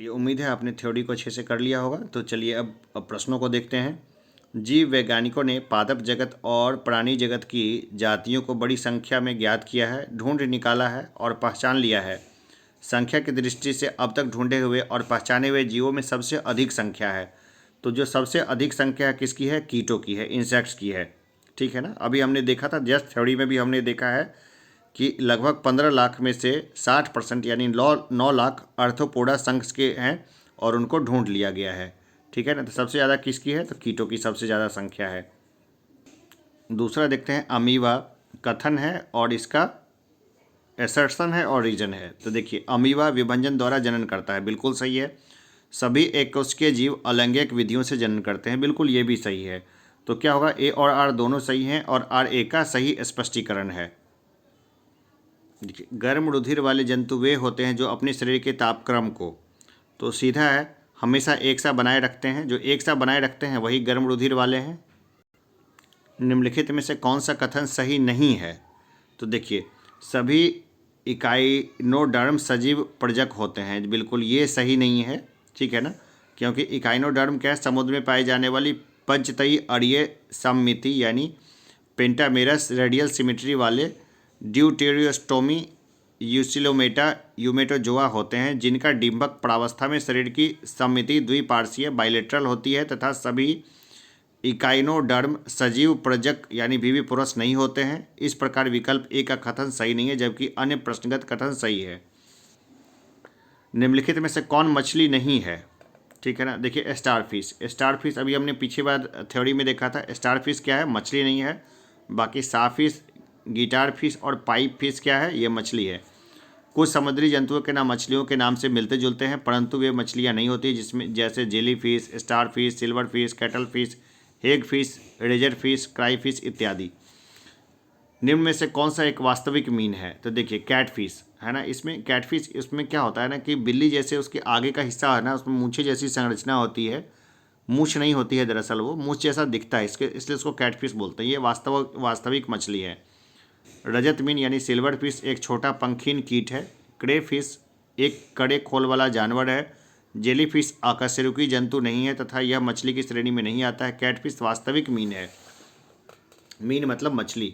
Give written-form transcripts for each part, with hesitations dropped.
चलिए, उम्मीद है आपने थ्योरी को अच्छे से कर लिया होगा। तो चलिए अब प्रश्नों को देखते हैं। जीव वैज्ञानिकों ने पादप जगत और प्राणी जगत की जातियों को बड़ी संख्या में ज्ञात किया है, ढूंढ निकाला है और पहचान लिया है। संख्या की दृष्टि से अब तक ढूंढे हुए और पहचाने हुए जीवों में सबसे अधिक संख्या है। तो जो सबसे अधिक संख्या किसकी है? कीटों की है, इंसेक्ट्स की है। ठीक है ना। अभी हमने देखा था, जस्ट थ्योरी में भी हमने देखा है कि लगभग 15 लाख में से 60% यानी 9 लाख आर्थ्रोपोडा संघ के हैं और उनको ढूंढ लिया गया है। ठीक है ना। तो सबसे ज़्यादा किसकी है? तो कीटों की सबसे ज़्यादा संख्या है। दूसरा देखते हैं, अमीबा कथन है और इसका एसर्शन है और रीजन है। तो देखिए, अमीबा विभंजन द्वारा जनन करता है, बिल्कुल सही है। सभी एककोषीय जीव अलैंगिक विधियों से जनन करते हैं, बिल्कुल ये भी सही है। तो क्या होगा? ए और आर दोनों सही हैं और आर ए का सही स्पष्टीकरण है। देखिए, गर्म रुधिर वाले जंतु वे होते हैं जो अपने शरीर के तापक्रम को, तो सीधा है, हमेशा एक सा बनाए रखते हैं। जो एक सा बनाए रखते हैं वही गर्म रुधिर वाले हैं। निम्नलिखित में से कौन सा कथन सही नहीं है? तो देखिए, सभी इकाइनोडर्म सजीव प्रजक होते हैं, बिल्कुल ये सही नहीं है। ठीक है ना। क्योंकि इकाइनोडर्म क्या है? समुद्र में पाई जाने वाली पंचतई अड़ीय सममिति यानी पेंटामेरस रेडियल सिमेट्री वाले ड्यूटेरियोस्टोमी यूसिलोमेटा यूमेटोजोआ होते हैं, जिनका डिंबक प्रावस्था में शरीर की सममिति द्विपार्श्वीय बाइलेटरल होती है तथा सभी इकाइनोडर्म सजीव प्रजक यानी बीवी पुरुष नहीं होते हैं। इस प्रकार विकल्प ए का कथन सही नहीं है, जबकि अन्य प्रश्नगत कथन सही है। निम्नलिखित में से कौन मछली नहीं है? ठीक है ना। देखिए, स्टारफिश। स्टारफिश अभी हमने पीछे बार थ्योरी में देखा था। स्टारफिश क्या है? मछली नहीं है। बाकी साफिश, गिटार फिश और पाइप फिश क्या है? ये मछली है। कुछ समुद्री जंतुओं के नाम मछलियों के नाम से मिलते जुलते हैं, परंतु वे मछलियां नहीं होती, जिसमें जैसे jellyfish, starfish, silverfish, cuttlefish, hagfish, razorfish, crayfish इत्यादि। निम्न में से कौन सा एक वास्तविक मीन है? तो देखिए, कैट फिश है ना। इसमें कैट फिश, इसमें क्या होता है ना कि बिल्ली जैसे उसके आगे का हिस्सा है ना, उसमें मूछे जैसी संरचना होती है। मूछ नहीं होती है दरअसल, वो मूछ जैसा दिखता है, इसलिए इसको कैट फिश बोलते हैं। ये वास्तविक मछली है। रजत मीन यानी सिल्वर फिश एक छोटा पंखीन कीट है। क्रे फिश एक कड़े खोल वाला जानवर है। जेली फिश आकशेरुकी जंतु नहीं है तथा यह मछली की श्रेणी में नहीं आता है। कैटफिश वास्तविक मीन है। मीन मतलब मछली।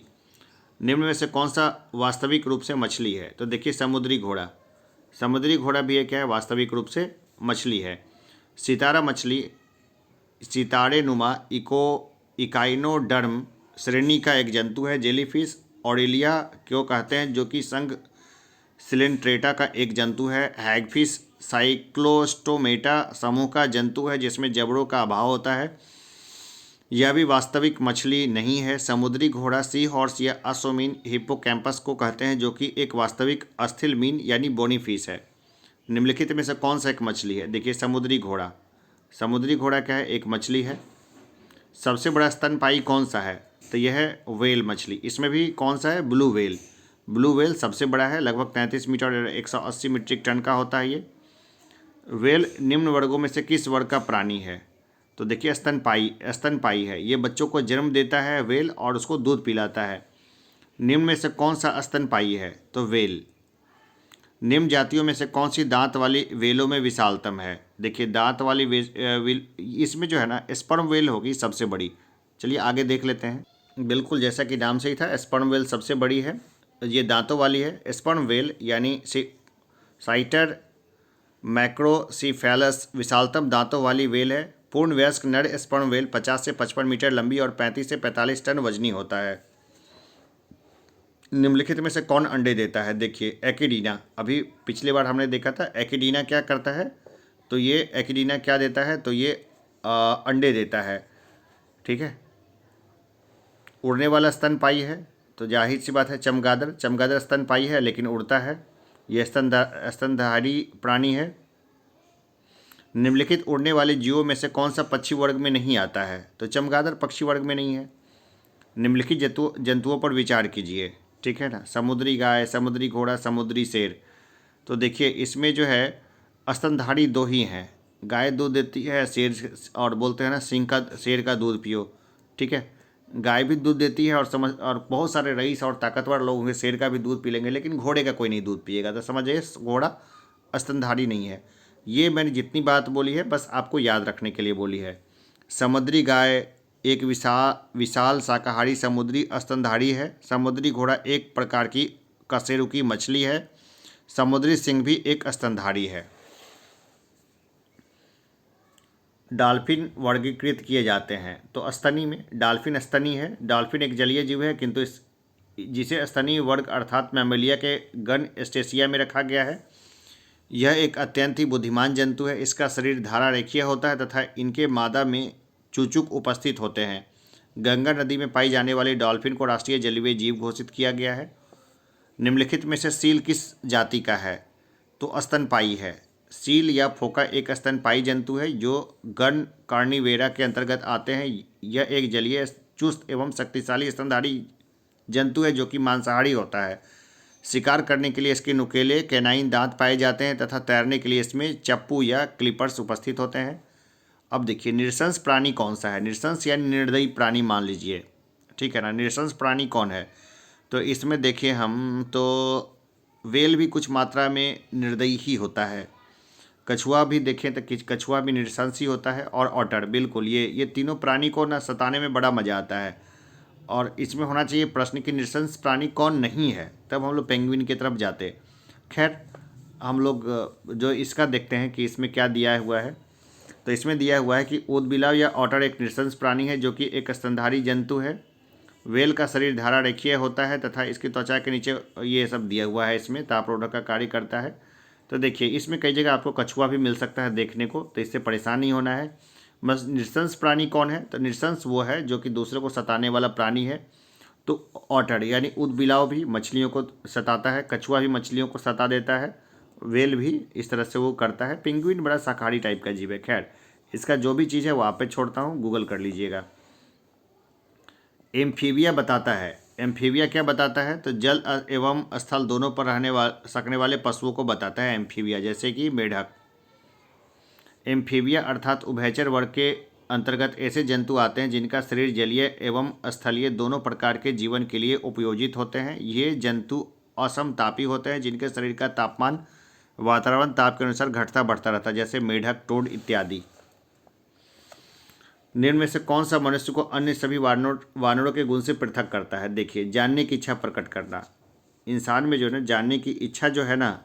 निम्न में से कौन सा वास्तविक रूप से मछली है? तो देखिए, समुद्री घोड़ा। समुद्री घोड़ा भी क्या है? वास्तविक रूप से मछली है। सितारा मछली सितारे नुमा इकाइनोडर्म श्रेणी का एक जंतु है। जेलीफिश ऑरेलिया क्यों कहते हैं, जो कि संघ सिलेंट्रेटा का एक जंतु है। हैगफिश साइक्लोस्टोमेटा समूह का जंतु है, जिसमें जबड़ों का अभाव होता है। यह भी वास्तविक मछली नहीं है। समुद्री घोड़ा सी हॉर्स या अश्वमीन हिप्पोकैम्पस को कहते हैं, जो कि एक वास्तविक अस्थिल मीन यानी बोनी फिश है। निम्नलिखित में से कौन सा एक मछली है? देखिए, समुद्री घोड़ा। समुद्री घोड़ा क्या है? एक मछली है। सबसे बड़ा स्तनपायी कौन सा है? तो यह है व्हेल मछली। इसमें भी कौन सा है? Blue whale. ब्लू व्हेल सबसे बड़ा है, लगभग 33 मीटर और 180 मीट्रिक टन का होता है ये। व्हेल निम्न वर्गों में से किस वर्ग का प्राणी है? तो देखिए, स्तनपायी है। ये बच्चों को जन्म देता है व्हेल और उसको दूध पिलाता है। निम्न में से कौन सा स्तनपायी है? तो व्हेल। निम्न जातियों में से कौन सी दांत वाली व्हेलों में विशालतम है? देखिए, दांत वाली इसमें जो है ना, स्पर्म व्हेल होगी सबसे बड़ी। चलिए आगे देख लेते हैं। बिल्कुल जैसा कि नाम से ही था, स्पर्म व्हेल सबसे बड़ी है। ये दांतों वाली है। स्पर्म व्हेल यानी साइटर मैक्रोसीफेलस विशालतम दांतों वाली व्हेल है। पूर्ण वयस्क नर स्पर्म व्हेल 50 से 55 मीटर लंबी और 35 से 45 टन वजनी होता है। निम्नलिखित में से कौन अंडे देता है? देखिए, एकिडीना। अभी पिछले बार हमने देखा था एकिडीना क्या करता है। तो ये एकिडीना क्या देता है? तो ये अंडे देता है। ठीक है। उड़ने वाला स्तनपायी है, तो जाहिर सी बात है चमगादड़। चमगादड़ स्तनपायी है लेकिन उड़ता है। यह स्तनधारी प्राणी है। निम्नलिखित उड़ने वाले जीवों में से कौन सा पक्षी वर्ग में नहीं आता है? तो चमगादड़ पक्षी वर्ग में नहीं है। निम्नलिखित जंतुओं पर विचार कीजिए। ठीक है ना। समुद्री गाय, समुद्री घोड़ा, समुद्री शेर। तो देखिए, इसमें जो है स्तनधारी दो ही हैं। गाय दूध देती है, शेर, और बोलते हैं ना सिंह का शेर का दूध पियो। ठीक है। गाय भी दूध देती है और बहुत सारे रईस और ताकतवर लोग होंगे, शेर का भी दूध पी लेंगे, लेकिन घोड़े का कोई नहीं दूध पिएगा। तो समझिए, घोड़ा स्तनधारी नहीं है। ये मैंने जितनी बात बोली है बस आपको याद रखने के लिए बोली है। समुद्री गाय एक विशाल शाकाहारी समुद्री स्तनधारी है। समुद्री घोड़ा एक प्रकार की कशेरुकी मछली है। समुद्री सिंह भी एक स्तनधारी है। डॉल्फिन वर्गीकृत किए जाते हैं तो स्तनी में डॉल्फिन स्तनी है। डॉल्फिन एक जलीय जीव है किंतु जिसे स्तनी वर्ग अर्थात मैमेलिया के गण एस्टेसिया में रखा गया है। यह एक अत्यंत ही बुद्धिमान जंतु है। इसका शरीर धारा रेखीय होता है तथा इनके मादा में चूचुक उपस्थित होते हैं। गंगा नदी में पाई जाने वाली डॉल्फिन को राष्ट्रीय जलीय जीव घोषित किया गया है। निम्नलिखित में से सील किस जाति का है? तो स्तनपायी है। सील या फोका एक स्तनपायी जंतु है जो गण कार्निवेरा के अंतर्गत आते हैं। यह एक जलीय चुस्त एवं शक्तिशाली स्तनधारी जंतु है जो कि मांसाहारी होता है। शिकार करने के लिए इसके नुकीले कैनाइन दांत पाए जाते हैं तथा तैरने के लिए इसमें चप्पू या क्लिपर्स उपस्थित होते हैं। अब देखिए निरशंस प्राणी कौन सा है? निरशंस यानी निर्दयी प्राणी मान लीजिए, ठीक है ना। निरशंस प्राणी कौन है? तो इसमें देखिए हम तो वेल भी कुछ मात्रा में निर्दयी ही होता है। कछुआ भी देखें तो कछुआ भी निरशंस ही होता है। और ऑटर, बिल्कुल ये तीनों प्राणी को ना सताने में बड़ा मज़ा आता है। और इसमें होना चाहिए प्रश्न कि निरशंस प्राणी कौन नहीं है, तब हम लोग पेंगुइन की तरफ जाते। खैर हम लोग जो इसका देखते हैं कि इसमें क्या दिया हुआ है। तो इसमें दिया हुआ है कि ऊदबिलाव या ऑटर एक निरशंस प्राणी है जो कि एक स्तनधारी जंतु है। वेल का शरीर धारा रेखीय होता है तथा इसकी त्वचा के नीचे ये सब दिया हुआ है, इसमें तापरोधक का कार्य करता है। तो देखिए इसमें कई जगह आपको कछुआ भी मिल सकता है देखने को, तो इससे परेशान नहीं होना है। बस निरशंस प्राणी कौन है? तो निरशंस वो है जो कि दूसरे को सताने वाला प्राणी है। तो ऑटर यानी ऊदबिलाव भी मछलियों को सताता है, कछुआ भी मछलियों को सता देता है, वेल भी इस तरह से वो करता है। पेंगुइन बड़ा शाकाहारी टाइप का जीव है। खैर इसका जो भी चीज़ है वो आप पे छोड़ता हूँ, गूगल कर लीजिएगा। एम्फीबिया बताता है। एम्फीबिया क्या बताता है? तो जल एवं स्थल दोनों पर रहने सकने वाले पशुओं को बताता है एम्फीबिया, जैसे कि मेढक। एम्फीबिया अर्थात उभयचर वर्ग के अंतर्गत ऐसे जंतु आते हैं जिनका शरीर जलीय एवं स्थलीय दोनों प्रकार के जीवन के लिए उपयोजित होते हैं। ये जंतु असमतापी होते हैं जिनके शरीर का तापमान वातावरण ताप के अनुसार घटता बढ़ता रहता है, जैसे मेढक, टोड इत्यादि। निम्न में से कौन सा मनुष्य को अन्य सभी वानरों के गुण से पृथक करता है? देखिए जानने की इच्छा प्रकट करना। इंसान में जो है ना जानने की इच्छा जो है ना,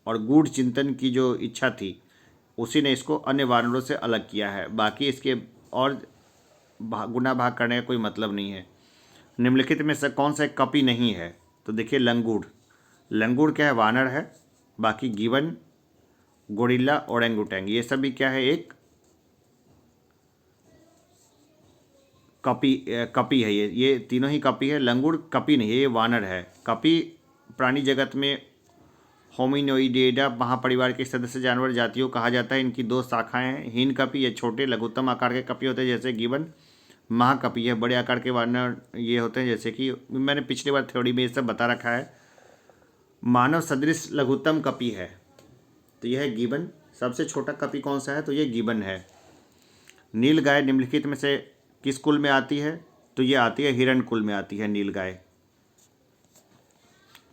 और गूढ़ चिंतन की जो इच्छा थी, उसी ने इसको अन्य वानरों से अलग किया है। बाकी इसके और गुना भाग करने का कोई मतलब नहीं है। निम्नलिखित में से कौन सा एक कपी नहीं है? तो देखिए लंगूर। लंगूर क्या है? वानर है। बाकी गिवन, गोरिल्ला, ओरेंगुटैंग ये सभी क्या है? एक कपी है। ये तीनों ही कपी है। लंगूर कपी नहीं है, ये वानर है। कपी प्राणी जगत में होमिनोइडेटा महापरिवार के सदस्य जानवर जातियों कहा जाता है। इनकी दो शाखाएं हैं। हीन कपी ये छोटे लघुत्तम आकार के कपी होते हैं जैसे गिबन। महाकपी है बड़े आकार के वानर ये होते हैं, जैसे कि मैंने पिछली बार थ्योरी में ये सब बता रखा है। मानव सदृश लघुत्तम कपी है तो यह है गिबन। सबसे छोटा कपी कौन सा है? तो ये गिबन है। नील गाय निम्नलिखित में से किस कुल में आती है? तो ये आती है हिरण कुल में आती है नील गाय।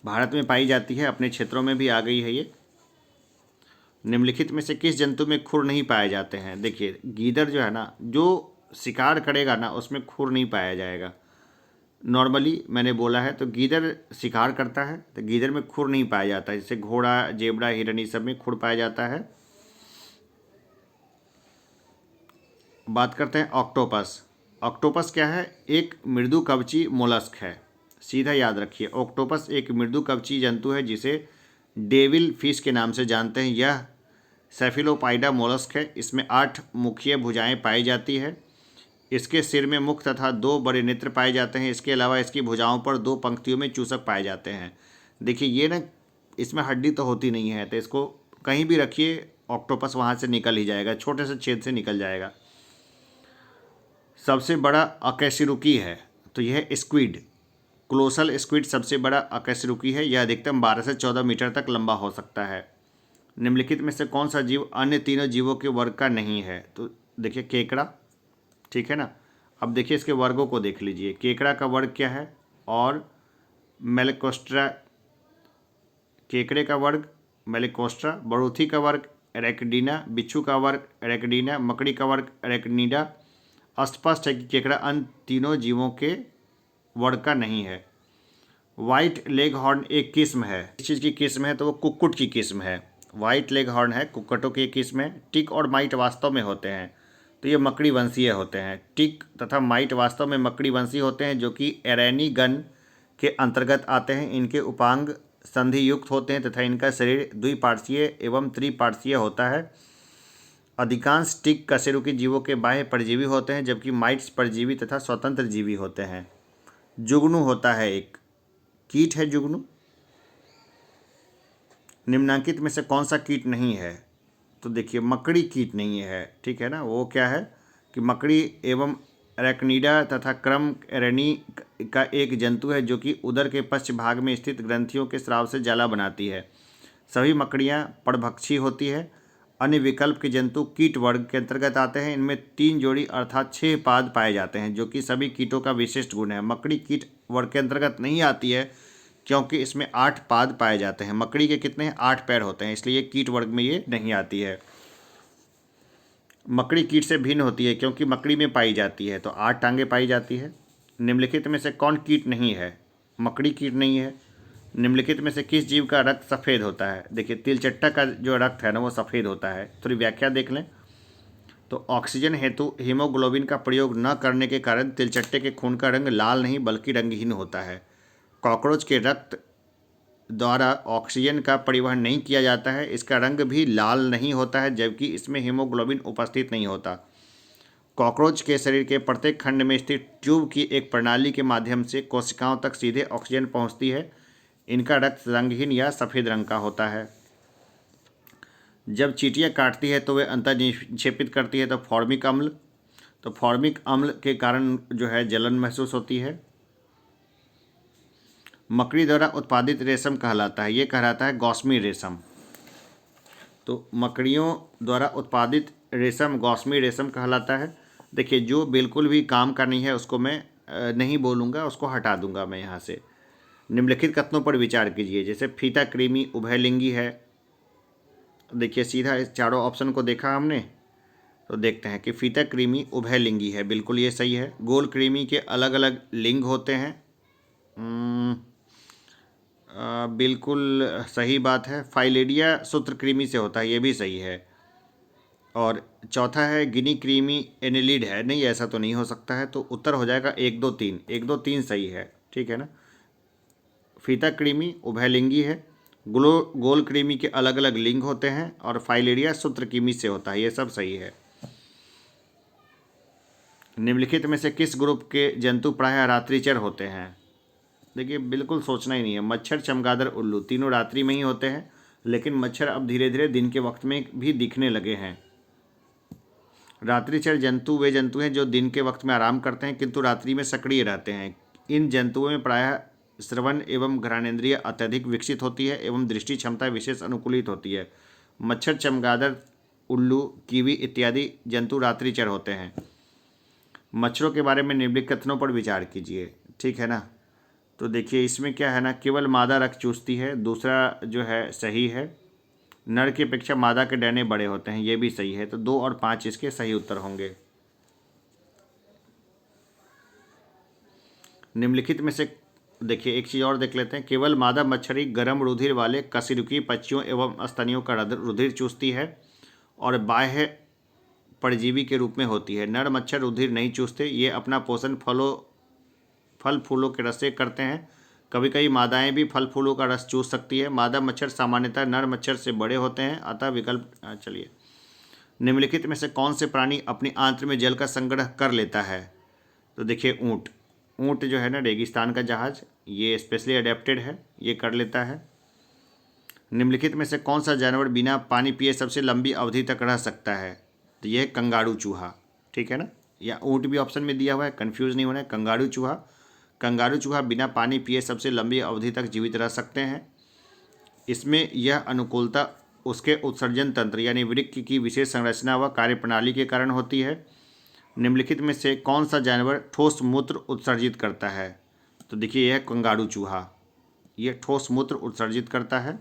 भारत में पाई जाती है, अपने क्षेत्रों में भी आ गई है ये। निम्नलिखित में से किस जंतु में खुर नहीं पाए जाते हैं? देखिए गीदड़ जो है ना, जो शिकार करेगा ना उसमें खुर नहीं पाया जाएगा। नॉर्मली मैंने बोला है तो गीदड़ शिकार करता है तो गीदड़ में खुर नहीं पाया जाता है। जैसे घोड़ा, जेबड़ा, हिरण ये सब में खुर पाया जाता है। बात करते हैं ऑक्टोपस। ऑक्टोपस क्या है? एक मृदु कवची मोलस्क है। सीधा याद रखिए, ऑक्टोपस एक मृदु कवची जंतु है जिसे डेविल फिश के नाम से जानते हैं। यह सेफिलोपाइडा मोलस्क है। इसमें 8 मुखीय भुजाएं पाई जाती है। इसके सिर में मुख तथा 2 बड़े नेत्र पाए जाते हैं। इसके अलावा इसकी भुजाओं पर 2 पंक्तियों में चूसक पाए जाते हैं। देखिए ये ना, इसमें हड्डी तो होती नहीं है तो इसको कहीं भी रखिए ऑक्टोपस वहाँ से निकल ही जाएगा, छोटे से छेद से निकल जाएगा। सबसे बड़ा अकशेरुकी है तो यह स्क्विड। क्लोसल स्क्विड सबसे बड़ा अकशेरुकी है। यह अधिकतम 12 से 14 मीटर तक लंबा हो सकता है। निम्नलिखित में से कौन सा जीव अन्य तीनों जीवों के वर्ग का नहीं है? तो देखिए केकड़ा, ठीक है ना। अब देखिए इसके वर्गों को देख लीजिए। केकड़ा का वर्ग क्या है? और मेलेकोस्ट्रा, केकड़े का वर्ग मेलेकोस्ट्रा। बड़ूथी का वर्ग एरेक्निडा, बिच्छू का वर्ग एरेक्निडा, मकड़ी का वर्ग एरेक्निडा। स्पष्ट है कि केकड़ा अन्य तीनों जीवों के वर्ग का नहीं है। वाइट लेग हॉर्न एक किस्म है। इस चीज़ की किस्म है तो वो कुक्कुट की किस्म है। वाइट लेग हॉर्न है, कुक्कुटों की एक किस्म है। टिक और माइट वास्तव में होते हैं तो ये मकड़ी वंशीय होते हैं। टिक तथा माइट वास्तव में मकड़ी वंशीय होते हैं जो कि एरेनी गण के अंतर्गत आते हैं। इनके उपांग संधि युक्त होते हैं तथा इनका शरीर द्विपार्श्वीय एवं त्रिपार्श्वीय होता है। अधिकांश टिक कशेरुकी जीवों के बाह्य परजीवी होते हैं जबकि माइट्स परजीवी तथा स्वतंत्र जीवी होते हैं। जुगनू होता है एक कीट है। जुगनू निम्नांकित में से कौन सा कीट नहीं है? तो देखिए मकड़ी कीट नहीं है, ठीक है ना। वो क्या है कि मकड़ी एवं एरेक्निडा तथा क्रम एरेनी का एक जंतु है जो कि उदर के पश्च भाग में स्थित ग्रंथियों के स्राव से जाला बनाती है। सभी मकड़ियाँ परभक्षी होती है। अन्य विकल्प के जंतु कीट वर्ग के अंतर्गत आते हैं। इनमें 3 जोड़ी अर्थात 6 पाद पाए जाते हैं जो कि सभी कीटों का विशिष्ट गुण है। मकड़ी कीट वर्ग के अंतर्गत नहीं आती है क्योंकि इसमें 8 पाद पाए जाते हैं। मकड़ी के कितने हैं? 8 पैर होते हैं, इसलिए कीट वर्ग में ये नहीं आती है। मकड़ी कीट से भिन्न होती है क्योंकि मकड़ी में पाई जाती है तो 8 टांगे पाई जाती है। निम्नलिखित में से कौन कीट नहीं है? मकड़ी कीट नहीं है। निम्नलिखित में से किस जीव का रक्त सफ़ेद होता है? देखिए तिलचट्टा का जो रक्त है ना वो सफ़ेद होता है। थोड़ी व्याख्या देख लें तो ऑक्सीजन हेतु हीमोग्लोबिन का प्रयोग न करने के कारण तिलचट्टे के खून का रंग लाल नहीं बल्कि रंगहीन होता है। कॉकरोच के रक्त द्वारा ऑक्सीजन का परिवहन नहीं किया जाता है, इसका रंग भी लाल नहीं होता है जबकि इसमें हीमोग्लोबिन उपस्थित नहीं होता। कॉकरोच के शरीर के प्रत्येक खंड में स्थित ट्यूब की एक प्रणाली के माध्यम से कोशिकाओं तक सीधे ऑक्सीजन पहुंचती है। इनका रक्त रंगहीन या सफ़ेद रंग का होता है। जब चींटियां काटती है तो वे अंतर निक्षेपित करती है तो फॉर्मिक अम्ल, तो फॉर्मिक अम्ल के कारण जो है जलन महसूस होती है। मकड़ी द्वारा उत्पादित रेशम कहलाता है, ये कहलाता है गौसमी रेशम। तो मकड़ियों द्वारा उत्पादित रेशम गौसमी रेशम कहलाता है। देखिए जो बिल्कुल भी काम का नहीं है उसको मैं नहीं बोलूँगा, उसको हटा दूंगा मैं यहाँ से। निम्नलिखित कथनों पर विचार कीजिए। जैसे फीता कृमि उभयलिंगी है। देखिए सीधा इस चारों ऑप्शन को देखा हमने तो देखते हैं कि फीता कृमि उभयलिंगी है, बिल्कुल ये सही है। गोल कृमि के अलग अलग लिंग होते हैं, बिल्कुल सही बात है। फाइलेरिया सूत्रकृमि से होता है, ये भी सही है। और चौथा है गिनी कृमि एनिलिड है, नहीं ऐसा तो नहीं हो सकता है। तो उत्तर हो जाएगा 1 2 3, 1 2 3 सही है, ठीक है ना। फीता कृमि उभयलिंगी है, गोल कृमि के अलग अलग लिंग होते हैं और फाइलेरिया सूत्रकृमि से होता है, ये सब सही है। निम्नलिखित में से किस ग्रुप के जंतु प्रायः रात्रिचर होते हैं? देखिए बिल्कुल सोचना ही नहीं है। मच्छर, चमगादड़, उल्लू तीनों रात्रि में ही होते हैं, लेकिन मच्छर अब धीरे धीरे दिन के वक्त में भी दिखने लगे हैं। रात्रिचर जंतु वे जंतु हैं जो दिन के वक्त में आराम करते हैं किंतु रात्रि में सक्रिय रहते हैं। इन जंतुओं में प्रायः श्रवण एवं घ्राणेंद्रिय अत्यधिक विकसित होती है एवं दृष्टि क्षमता विशेष अनुकूलित होती है। मच्छर, चमगादड़, उल्लू, कीवी इत्यादि जंतु रात्रिचर होते हैं। मच्छरों के बारे में निम्नलिखित कथनों पर विचार कीजिए, ठीक है ना। तो देखिए इसमें क्या है ना, केवल मादा रक्त चूसती है, दूसरा जो है सही है। नर की अपेक्षा मादा के डने बड़े होते हैं, ये भी सही है। तो 2 और 5 इसके सही उत्तर होंगे। निम्नलिखित में से देखिए एक चीज़ और देख लेते हैं। केवल मादा मच्छरी गर्म रुधिर वाले कशेरुकी पक्षियों एवं स्तनियों का रुधिर चूसती है और बाह्य परजीवी के रूप में होती है। नर मच्छर रुधिर नहीं चूसते, ये अपना पोषण फल फूलों के रस से करते हैं। कभी कभी मादाएं भी फल फूलों का रस चूस सकती है। मादा मच्छर सामान्यतः नर मच्छर से बड़े होते हैं, अतः विकल्प चलिए। निम्नलिखित में से कौन से प्राणी अपनी आंत्र में जल का संग्रह कर लेता है? तो देखिए ऊँट, ऊँट जो है ना रेगिस्तान का जहाज, ये स्पेशली अडेप्टेड है, ये कर लेता है। निम्नलिखित में से कौन सा जानवर बिना पानी पिए सबसे लंबी अवधि तक रह सकता है? तो यह कंगारू चूहा, ठीक है ना। या ऊँट भी ऑप्शन में दिया हुआ है, कन्फ्यूज़ नहीं होना है। कंगारू चूहा, कंगारू चूहा बिना पानी पिए सबसे लंबी अवधि तक जीवित रह सकते हैं। इसमें यह अनुकूलता उसके उत्सर्जन तंत्र यानी वृक्क की विशेष संरचना व कार्यप्रणाली के कारण होती है। निम्नलिखित में से कौन सा जानवर ठोस मूत्र उत्सर्जित करता है? तो देखिए यह कंगारू चूहा, यह ठोस मूत्र उत्सर्जित करता है।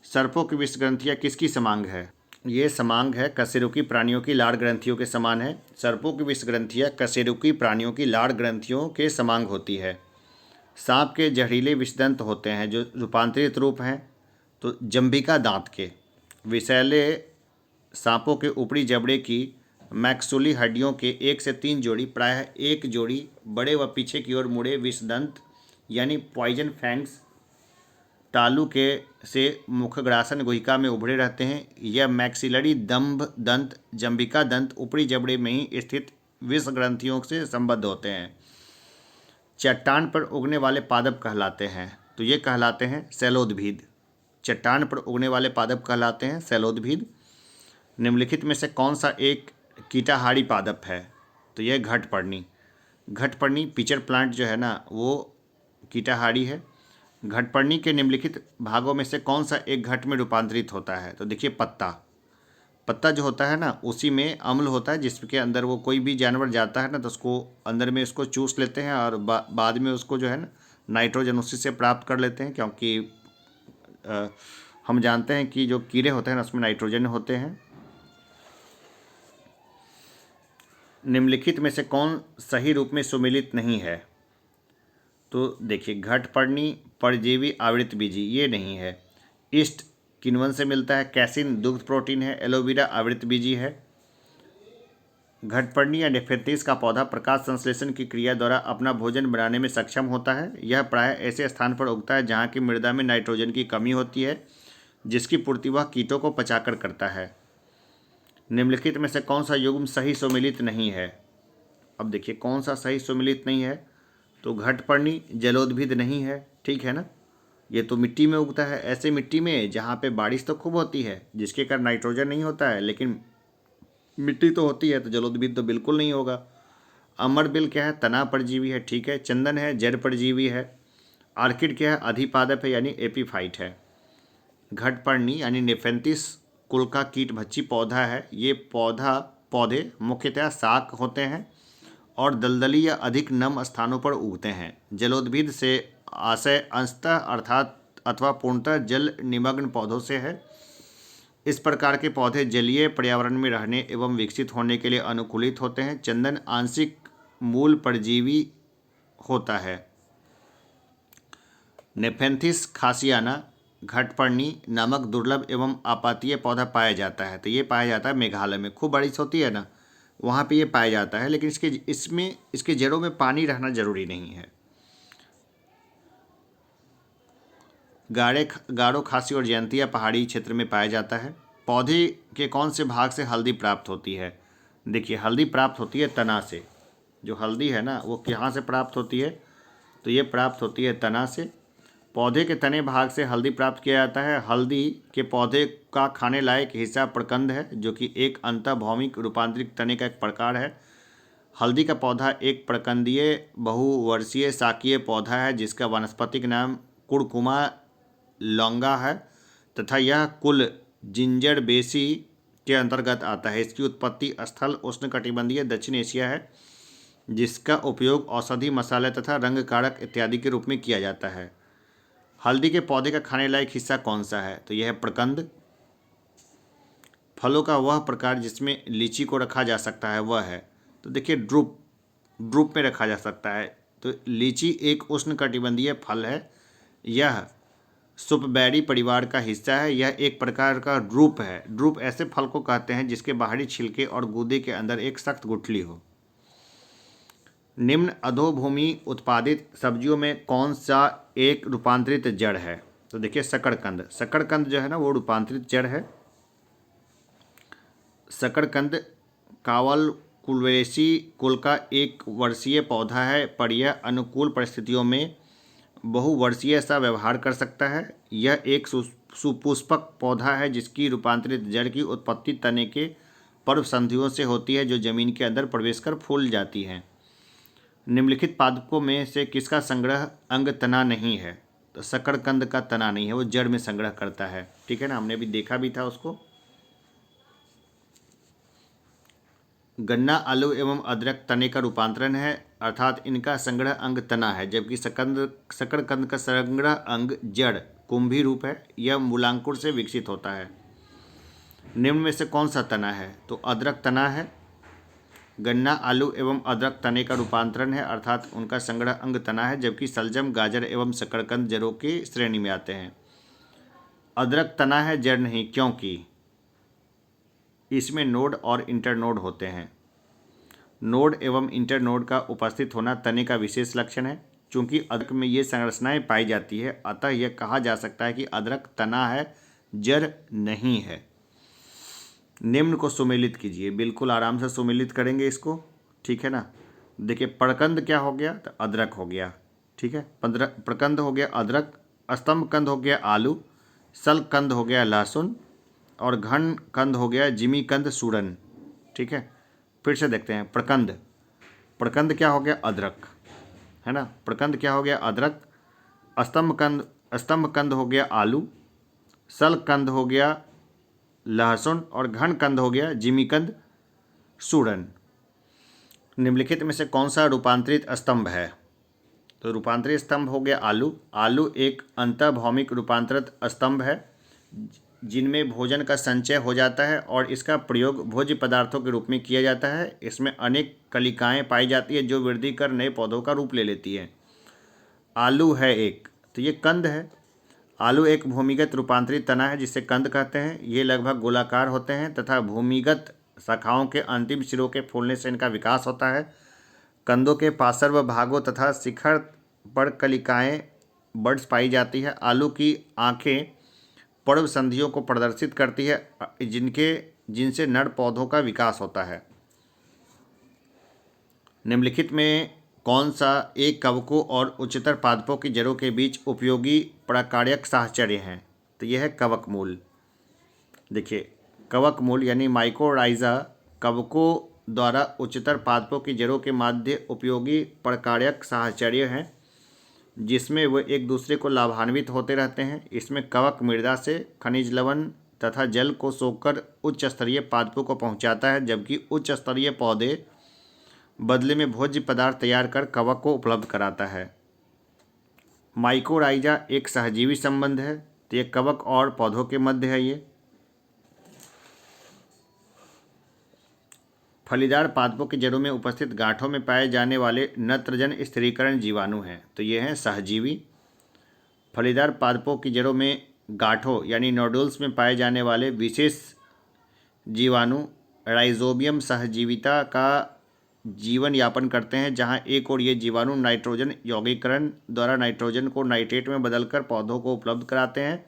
सर्पों की विषग्रंथियाँ किसकी समांग है? ये समांग है, कशेरुकी प्राणियों की लाड़ ग्रंथियों के समान है। सर्पों की विष ग्रंथियाँ कशेरुकी प्राणियों की लाड़ ग्रंथियों के समांग होती है। सांप के जहरीले विषदंत होते हैं जो रूपांतरित रूप हैं। तो जंबिका दांत के विषैले सांपों के ऊपरी जबड़े की मैक्सुली हड्डियों के 1 से 3 जोड़ी, प्रायः एक जोड़ी बड़े व पीछे की ओर मुड़े विषदंत यानी पॉइजन फैंग्स तालु के से मुखग्रासन गुहिका में उभरे रहते हैं। यह मैक्सिलरी दंभ दंत जंबिका दंत ऊपरी जबड़े में ही स्थित विष ग्रंथियों से संबद्ध होते हैं। चट्टान पर उगने वाले पादप कहलाते हैं। तो ये कहलाते हैं शैलोद्भिद। चट्टान पर उगने वाले पादप कहलाते हैं शैलोद्भिद। निम्नलिखित में से कौन सा एक कीटाहारी पादप है? तो यह घटपर्णी। घटपर्णी पिचर प्लांट जो है ना वो कीटाहारी है। घटपर्णी के निम्नलिखित भागों में से कौन सा एक घट में रूपांतरित होता है? तो देखिए पत्ता। पत्ता जो होता है ना उसी में अम्ल होता है जिसके अंदर वो कोई भी जानवर जाता है ना तो उसको अंदर में उसको चूस लेते हैं और बाद में उसको जो है ना नाइट्रोजन उसी से प्राप्त कर लेते हैं, क्योंकि हम जानते हैं कि जो कीड़े होते हैं ना उसमें नाइट्रोजन होते हैं। निम्नलिखित में से कौन सही रूप में सुमेलित नहीं है? तो देखिए घटपर्णी परजीवी आवृतबीजी ये नहीं है। ईस्ट किण्वन से मिलता है। कैसिन दुग्ध प्रोटीन है। एलोवेरा आवृतबीजी है। घटपर्णी या नेफेंथिस का पौधा प्रकाश संश्लेषण की क्रिया द्वारा अपना भोजन बनाने में सक्षम होता है। यह प्रायः ऐसे स्थान पर उगता है जहाँ की मृदा में नाइट्रोजन की कमी होती है, जिसकी पूर्ति वह कीटों को पचाकर करता है। निम्नलिखित में से कौन सा युग्म सही सुमेलित नहीं है? अब देखिए कौन सा सही सुमेलित नहीं है। तो घटपर्णी जलोद्भिद नहीं है, ठीक है ना। ये तो मिट्टी में उगता है, ऐसे मिट्टी में जहाँ पे बारिश तो खूब होती है जिसके कारण नाइट्रोजन नहीं होता है, लेकिन मिट्टी तो होती है, तो जलोद्भिद तो बिल्कुल नहीं होगा। अमरबिल क्या है? तना परजीवी है, ठीक है। चंदन है, जड़ परजीवी है। आर्किड क्या है? अधिपादप है यानी एपीफाइट है। घटपर्णी यानी नेफेंथिस कुल का कीटभक्षी पौधा है। ये पौधे मुख्यतः शाक होते हैं और दलदली या अधिक नम स्थानों पर उगते हैं। जलोद्भिद से आशय अंशतः अर्थात अथवा पूर्णतः जल निमग्न पौधों से है। इस प्रकार के पौधे जलीय पर्यावरण में रहने एवं विकसित होने के लिए अनुकूलित होते हैं। चंदन आंशिक मूल परजीवी होता है। नेफेंथिस खासियाना घटपर्णी नामक दुर्लभ एवं आपातीय पौधा पाया जाता है। तो ये पाया जाता है मेघालय में, खूब बारिश होती है ना वहाँ पे ये पाया जाता है, लेकिन इसके जड़ों में पानी रहना जरूरी नहीं है। गारो खासी और जयंतिया पहाड़ी क्षेत्र में पाया जाता है। पौधे के कौन से भाग से हल्दी प्राप्त होती है? देखिए हल्दी प्राप्त होती है तना से। जो हल्दी है ना वो कहाँ से प्राप्त होती है? तो ये प्राप्त होती है तना से। पौधे के तने भाग से हल्दी प्राप्त किया जाता है। हल्दी के पौधे का खाने लायक हिस्सा प्रकंद है, जो कि एक अंतःभौमिक रूपांतरित तने का एक प्रकार है। हल्दी का पौधा एक प्रकंदीय बहुवर्षीय शाकीय पौधा है जिसका वानस्पतिक नाम कुरकुमा लौंगा है तथा यह कुल जिंजरबेसी के अंतर्गत आता है। इसकी उत्पत्ति स्थल उष्णकटिबंधीय दक्षिण एशिया है, जिसका उपयोग औषधि, मसाले तथा रंग कारक इत्यादि के रूप में किया जाता है। हल्दी के पौधे का खाने लायक हिस्सा कौन सा है? तो यह है प्रकंद। फलों का वह प्रकार जिसमें लीची को रखा जा सकता है वह है, तो देखिए ड्रूप में रखा जा सकता है। तो लीची एक उष्णकटिबंधीय फल है। यह सुपबेरी परिवार का हिस्सा है। यह एक प्रकार का ड्रूप है। ड्रूप ऐसे फल को कहते हैं जिसके बाहरी छिलके और गूदे के अंदर एक सख्त गुठली हो। निम्न अधोभूमि उत्पादित सब्जियों में कौन सा एक रूपांतरित जड़ है? तो देखिए शकरकंद। शकरकंद जो है ना वो रूपांतरित जड़ है। शकरकंद कावल कुलवेसी कुल का एक वर्षीय पौधा है, पर यह अनुकूल परिस्थितियों में बहुवर्षीय सा व्यवहार कर सकता है। यह एक सुपुष्पक पौधा है जिसकी रूपांतरित जड़ की उत्पत्ति तने के पर्व संधियों से होती है जो जमीन के अंदर प्रवेश कर फूल जाती हैं। निम्नलिखित पादपों में से किसका संग्रह अंग तना नहीं है? तो शकरकंद का तना नहीं है, वो जड़ में संग्रह करता है, ठीक है ना, हमने अभी देखा भी था उसको। गन्ना, आलू एवं अदरक तने का रूपांतरण है, अर्थात इनका संग्रह अंग तना है, जबकि शकरकंद का संग्रह अंग जड़ कुंभी रूप है। यह मूलांकुर से विकसित होता है। निम्न में से कौन सा तना है? तो अदरक तना है। गन्ना, आलू एवं अदरक तने का रूपांतरण है, अर्थात उनका संग्रह अंग तना है, जबकि शलजम, गाजर एवं शकरकंद जड़ों की श्रेणी में आते हैं। अदरक तना है, जड़ नहीं, क्योंकि इसमें नोड और इंटरनोड होते हैं। नोड एवं इंटरनोड का उपस्थित होना तने का विशेष लक्षण है। चूंकि अदरक में ये संरचनाएं पाई जाती है, अतः यह कहा जा सकता है कि अदरक तना है, जड़ नहीं है। निम्न को सुमेलित कीजिए। बिल्कुल आराम से सुमेलित करेंगे इसको, ठीक है ना। देखिए, प्रकंद क्या हो गया? तो अदरक हो गया, ठीक है। प्रकंद हो गया अदरक, स्तंभ कंद हो गया आलू, सल कंद हो गया लहसुन, और घन कंद हो गया जिमी कंद सूरन, ठीक है। फिर से देखते हैं। प्रकंद, प्रकंद क्या हो गया? अदरक, है ना। प्रकंद क्या हो गया? अदरक। स्तंभ कंद हो गया आलू, सल कंद हो गया लहसुन, और घन कंद हो गया जिमीकंद सूरन। निम्नलिखित में से कौन सा रूपांतरित स्तंभ है? तो रूपांतरित स्तंभ हो गया आलू। आलू एक अंतर्भौमिक रूपांतरित स्तंभ है जिनमें भोजन का संचय हो जाता है और इसका प्रयोग भोज्य पदार्थों के रूप में किया जाता है। इसमें अनेक कलिकाएं पाई जाती है जो वृद्धि कर नए पौधों का रूप ले लेती हैं। आलू है एक, तो ये कंद है। आलू एक भूमिगत रूपांतरित तना है जिसे कंद कहते हैं। ये लगभग गोलाकार होते हैं तथा भूमिगत शाखाओं के अंतिम सिरों के फूलने से इनका विकास होता है। कंदों के पार्श्व भागों तथा शिखर पर कलिकाएं बड्स पाई जाती है। आलू की आंखें पर्व संधियों को प्रदर्शित करती है जिनसे नर पौधों का विकास होता है। निम्नलिखित में कौन सा एक कवकों और उच्चतर पादपों की जड़ों के बीच उपयोगी प्रकार्यक साहचर्य हैं? तो यह है कवक मूल। देखिए, कवक मूल यानी माइकोराइजा कवकों द्वारा उच्चतर पादपों की जड़ों के मध्य उपयोगी प्रकार्यक साहचर्य हैं, जिसमें वे एक दूसरे को लाभान्वित होते रहते हैं। इसमें कवक मृदा से खनिज लवण तथा जल को सोखकर उच्च स्तरीय पादपों को पहुंचाता है, जबकि उच्च स्तरीय पौधे बदले में भोज्य पदार्थ तैयार कर कवक को उपलब्ध कराता है। माइकोराइजा एक सहजीवी संबंध है, तो ये कवक और पौधों के मध्य है। ये फलीदार पादपों की जड़ों में उपस्थित गांठों में पाए जाने वाले नत्रजन स्थिरीकरण जीवाणु हैं, तो ये हैं सहजीवी। फलीदार पादपों की जड़ों में गांठों यानी नोडुल्स में पाए जाने वाले विशेष जीवाणु राइजोबियम सहजीविता का जीवन यापन करते हैं, जहां एक और ये जीवाणु नाइट्रोजन यौगिकरण द्वारा नाइट्रोजन को नाइट्रेट में बदलकर पौधों को उपलब्ध कराते हैं।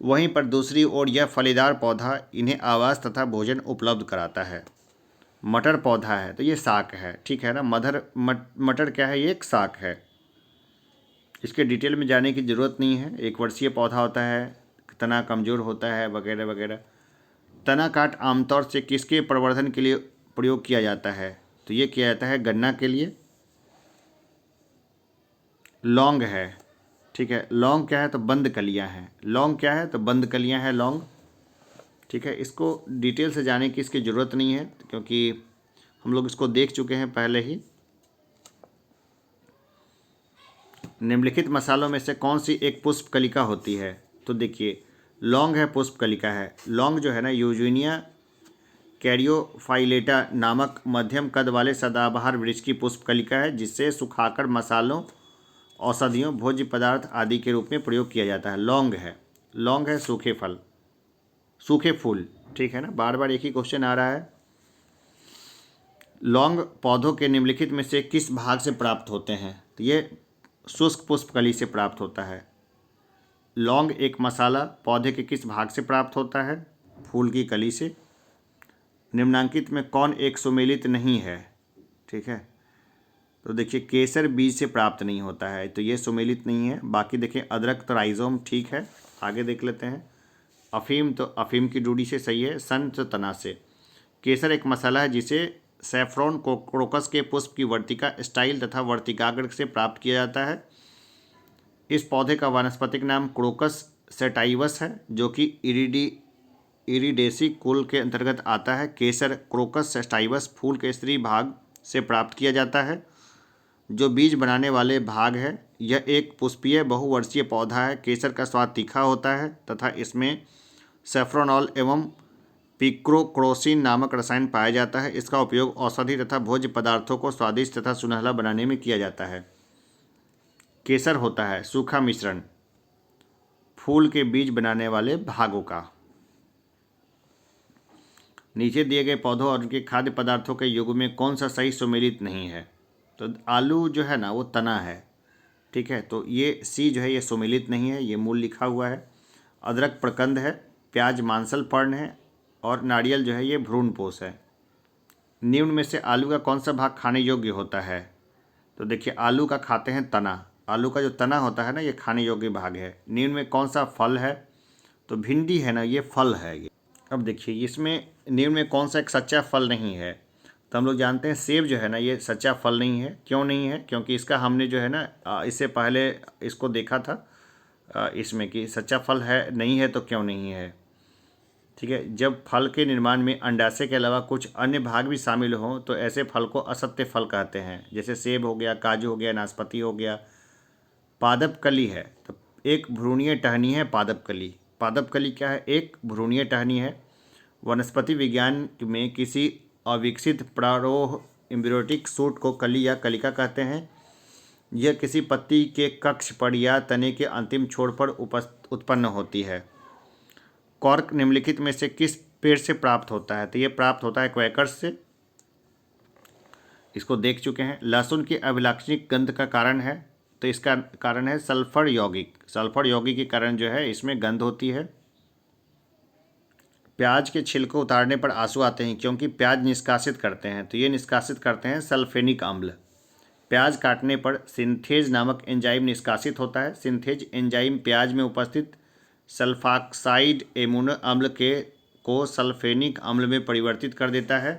वहीं पर दूसरी ओर यह फलीदार पौधा इन्हें आवास तथा भोजन उपलब्ध कराता है। मटर पौधा है, तो ये शाक है, ठीक है ना। मटर क्या है? ये एक शाक है। इसके डिटेल में जाने की ज़रूरत नहीं है। एक वर्षीय पौधा होता है, तना कमज़ोर होता है, वगैरह वगैरह। तना काट आमतौर से किसके प्रवर्धन के लिए प्रयोग किया जाता है? तो ये किया जाता है गन्ना के लिए। लौंग है, ठीक है। लौंग क्या है? तो बंद कलियां हैं। लौंग क्या है? तो बंद कलियां हैं लौंग, ठीक है। इसको डिटेल से जाने की इसकी ज़रूरत नहीं है क्योंकि हम लोग इसको देख चुके हैं पहले ही। निम्नलिखित मसालों में से कौन सी एक पुष्प कलिका होती है? तो देखिए, लौंग है, पुष्प कलिका है। लौंग जो है ना, यूजुनिया कैरियोफाइलेटा नामक मध्यम कद वाले सदाबहार वृक्ष की पुष्प कलिका है, जिससे सुखाकर मसालों, औषधियों, भोज्य पदार्थ आदि के रूप में प्रयोग किया जाता है। लौंग है। लौंग है सूखे फल, सूखे फूल, ठीक है ना। बार बार एक ही क्वेश्चन आ रहा है। लौंग पौधों के निम्नलिखित में से किस भाग से प्राप्त होते हैं? तो ये शुष्क पुष्प कली से प्राप्त होता है। लौंग एक मसाला पौधे के किस भाग से प्राप्त होता है? फूल की कली से। निम्नांकित में कौन एक सुमेलित नहीं है? ठीक है, तो देखिए, केसर बीज से प्राप्त नहीं होता है, तो ये सुमेलित नहीं है। बाकी देखिए, अदरक तो राइजोम, ठीक है। आगे देख लेते हैं। अफीम, तो अफीम की डूडी से सही है। सन तो तना से। केसर एक मसाला है जिसे सैफ्रॉन क्रोकस के पुष्प की वर्तिका स्टाइल तथा वर्तिकाग्र से प्राप्त किया जाता है। इस पौधे का वानस्पतिक नाम क्रोकस सेटाइवस है, जो कि इरिडेसी कुल के अंतर्गत आता है। केसर क्रोकस सेटाइवस फूल के स्त्री भाग से प्राप्त किया जाता है, जो बीज बनाने वाले भाग है। यह एक पुष्पीय बहुवर्षीय पौधा है। केसर का स्वाद तीखा होता है तथा इसमें सैफ्रोनॉल एवं पिक्रोक्रोसिन नामक रसायन पाया जाता है। इसका उपयोग औषधि तथा भोज्य पदार्थों को स्वादिष्ट तथा सुनहला बनाने में किया जाता है। केसर होता है सूखा मिश्रण फूल के बीज बनाने वाले भागों का। नीचे दिए गए पौधों और उनके खाद्य पदार्थों के युग में कौन सा सही सुमेलित नहीं है? तो आलू जो है ना वो तना है, ठीक है, तो ये सी जो है ये सुमेलित नहीं है, ये मूल लिखा हुआ है। अदरक प्रकंद है, प्याज मांसल पर्ण है और नारियल जो है ये भ्रूणपोष है। निम्न में से आलू का कौन सा भाग खाने योग्य होता है? तो देखिए आलू का खाते हैं तना, आलू का जो तना होता है ना ये खाने योग्य भाग है। निम्न में कौन सा फल है? तो भिंडी है ना ये फल है ये। अब देखिए इसमें निम्न में कौन सा एक सच्चा फल नहीं है? तो हम लोग जानते हैं सेब जो है ना ये सच्चा फल नहीं है। क्यों नहीं है? क्योंकि इसका हमने जो है ना इससे पहले इसको देखा था इसमें कि सच्चा फल है नहीं है तो क्यों नहीं है, ठीक है। जब फल के निर्माण में अंडाशय के अलावा कुछ अन्य भाग भी शामिल हों तो ऐसे फल को असत्य फल कहते हैं। जैसे सेब हो गया, काजू हो गया, नाशपाती हो गया। पादप कली है तो एक भ्रूणीय टहनी है पादप कली। पादप कली क्या है? एक भ्रूणीय टहनी है। वनस्पति विज्ञान में किसी अविकसित प्रारोह एम्ब्रियोटिक सूट को कली या कलिका कहते हैं। यह किसी पत्ती के कक्ष पर या तने के अंतिम छोर पर उत्पन्न होती है। कॉर्क निम्नलिखित में से किस पेड़ से प्राप्त होता है? तो ये प्राप्त होता है क्वैकर्स से, इसको देख चुके हैं। लहसुन की अभिलाक्षणिक गंध का कारण है, तो इसका कारण है सल्फर यौगिक। सल्फर यौगिक के कारण जो है इसमें गंध होती है। प्याज के छिलके उतारने पर आंसू आते हैं क्योंकि प्याज निष्कासित करते हैं, तो ये निष्कासित करते हैं सल्फेनिक अम्ल। प्याज काटने पर सिंथेज नामक एंजाइम निष्कासित होता है। सिंथेज एंजाइम प्याज में उपस्थित सल्फॉक्साइड एमोनो अम्ल को सल्फेनिक अम्ल में परिवर्तित कर देता है।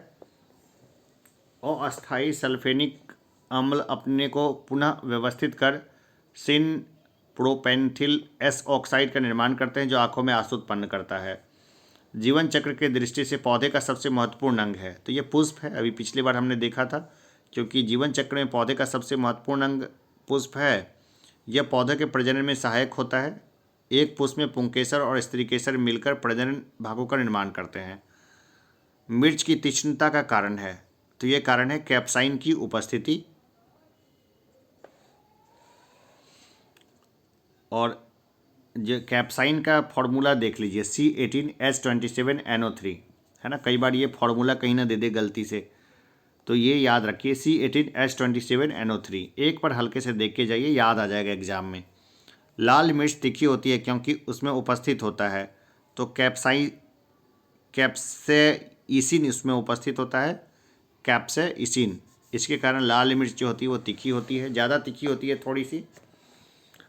अस्थायी सल्फेनिक अम्ल अपने को पुनः व्यवस्थित कर सिन प्रोपेंथिल एस ऑक्साइड का निर्माण करते हैं जो आंखों में आंसू उत्पन्न करता है। जीवन चक्र के दृष्टि से पौधे का सबसे महत्वपूर्ण अंग है, तो ये पुष्प है। अभी पिछली बार हमने देखा था, क्योंकि जीवन चक्र में पौधे का सबसे महत्वपूर्ण अंग पुष्प है। यह पौधे के प्रजनन में सहायक होता है। एक पुष्प में पुंकेसर और स्त्रीकेसर मिलकर प्रजनन भागों का निर्माण करते हैं। मिर्च की तीक्ष्णता का कारण है, तो ये कारण है कैप्साइन की उपस्थिति। और जो कैप्साइन का फॉर्मूला देख लीजिए C18H27NO3 है ना। कई बार ये फॉर्मूला कहीं ना दे दे गलती से, तो ये याद रखिए C18H27NO3। एक बार हल्के से देख के जाइए, याद आ जाएगा एग्जाम में। लाल मिर्च तीखी होती है क्योंकि उसमें उपस्थित होता है, तो कैप्सेइसिन उसमें उपस्थित होता है, कैप्सेइसिन। इसके कारण लाल मिर्च जो होती है वो तीखी होती है, ज़्यादा तीखी होती है थोड़ी सी।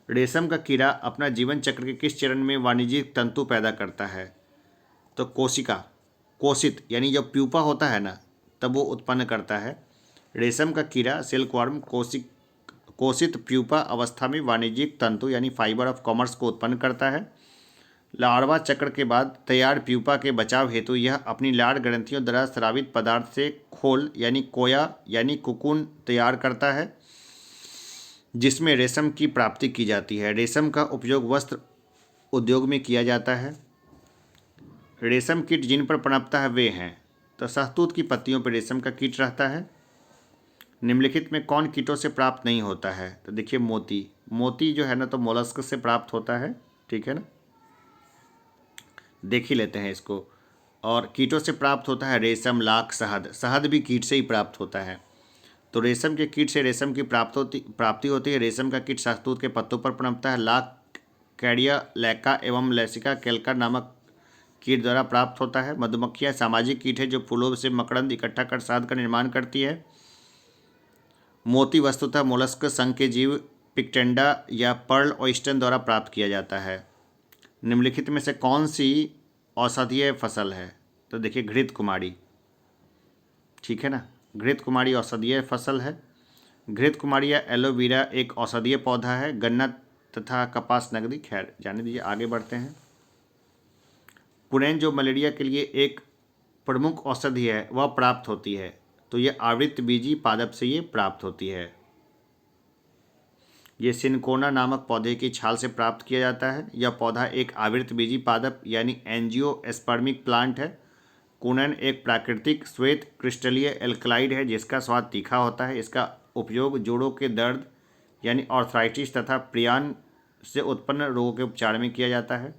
रेशम का कीड़ा अपना जीवन चक्र के किस चरण में वाणिज्यिक तंतु पैदा करता है? तो कोशित यानी जब प्यूपा होता है ना तब वो उत्पन्न करता है। रेशम का कीड़ा सिल्कवर्म कोशित प्यूपा अवस्था में वाणिज्यिक तंतु यानी फाइबर ऑफ कॉमर्स को उत्पन्न करता है। लार्वा चक्र के बाद तैयार प्यूपा के बचाव हेतु यह अपनी लाड़ ग्रंथियों द्वारा स्रावित पदार्थ से खोल यानी कोया यानी कुकुन तैयार करता है, जिसमें रेशम की प्राप्ति की जाती है। रेशम का उपयोग वस्त्र उद्योग में किया जाता है। रेशम कीट जिन पर पनपता है वे हैं, तो शहतूत की पत्तियों पर रेशम का कीट रहता है। निम्नलिखित में कौन कीटों से प्राप्त नहीं होता है? तो देखिए मोती जो है ना तो मोलस्क से प्राप्त होता है, ठीक है ना, देख ही लेते हैं इसको। और कीटों से प्राप्त होता है रेशम, लाख, शहद भी कीट से ही प्राप्त होता है। तो रेशम के कीट से रेशम की प्राप्ति होती है। रेशम का कीट शहतूत के पत्तों पर पनपता है। लाख कैडिया लैका एवं लैसिका कैल्का नामक कीट द्वारा प्राप्त होता है। मधुमक्खियाँ सामाजिक कीट है जो फूलों से मकरंद इकट्ठा कर शहद का निर्माण करती है। मोती वस्तुतः मोलस्क संघ के जीव पिक्टेंडा या पर्ल ऑयस्टर द्वारा प्राप्त किया जाता है। निम्नलिखित में से कौन सी औषधीय फसल है? तो देखिए घृत कुमारी, ठीक है ना, घृत कुमारी औषधीय फसल है। घृत कुमारी या एलोवेरा एक औषधीय पौधा है। गन्ना तथा कपास नगदी, खैर जाने दीजिए, आगे बढ़ते हैं। पुरैन जो मलेरिया के लिए एक प्रमुख औषधि है वह प्राप्त होती है, तो ये आवृतबीजी पादप से ये प्राप्त होती है। ये सिनकोना नामक पौधे की छाल से प्राप्त किया जाता है। यह पौधा एक आवृतबीजी पादप यानी एंजियोस्पर्मिक प्लांट है। कुनैन एक प्राकृतिक श्वेत क्रिस्टलीय एल्कलाइड है जिसका स्वाद तीखा होता है। इसका उपयोग जोड़ों के दर्द यानी आर्थराइटिस तथा प्रियन से उत्पन्न रोगों के उपचार में किया जाता है।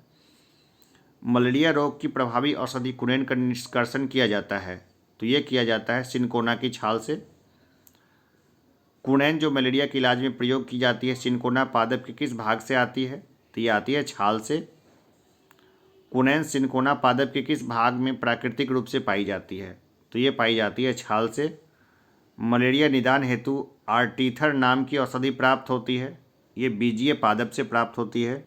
मलेरिया रोग की प्रभावी औषधि कुनैन का निष्कर्षण किया जाता है, तो ये किया जाता है सिनकोना की छाल से। कुनैन जो मलेरिया के इलाज में प्रयोग की जाती है, सिनकोना पादप के किस भाग से आती है? तो ये आती है छाल से। कुनैन सिनकोना पादप के किस भाग में प्राकृतिक रूप से पाई जाती है? तो ये पाई जाती है छाल से। मलेरिया निदान हेतु आर्टीथर नाम की औषधि प्राप्त होती है, ये बीजीय पादप से प्राप्त होती है।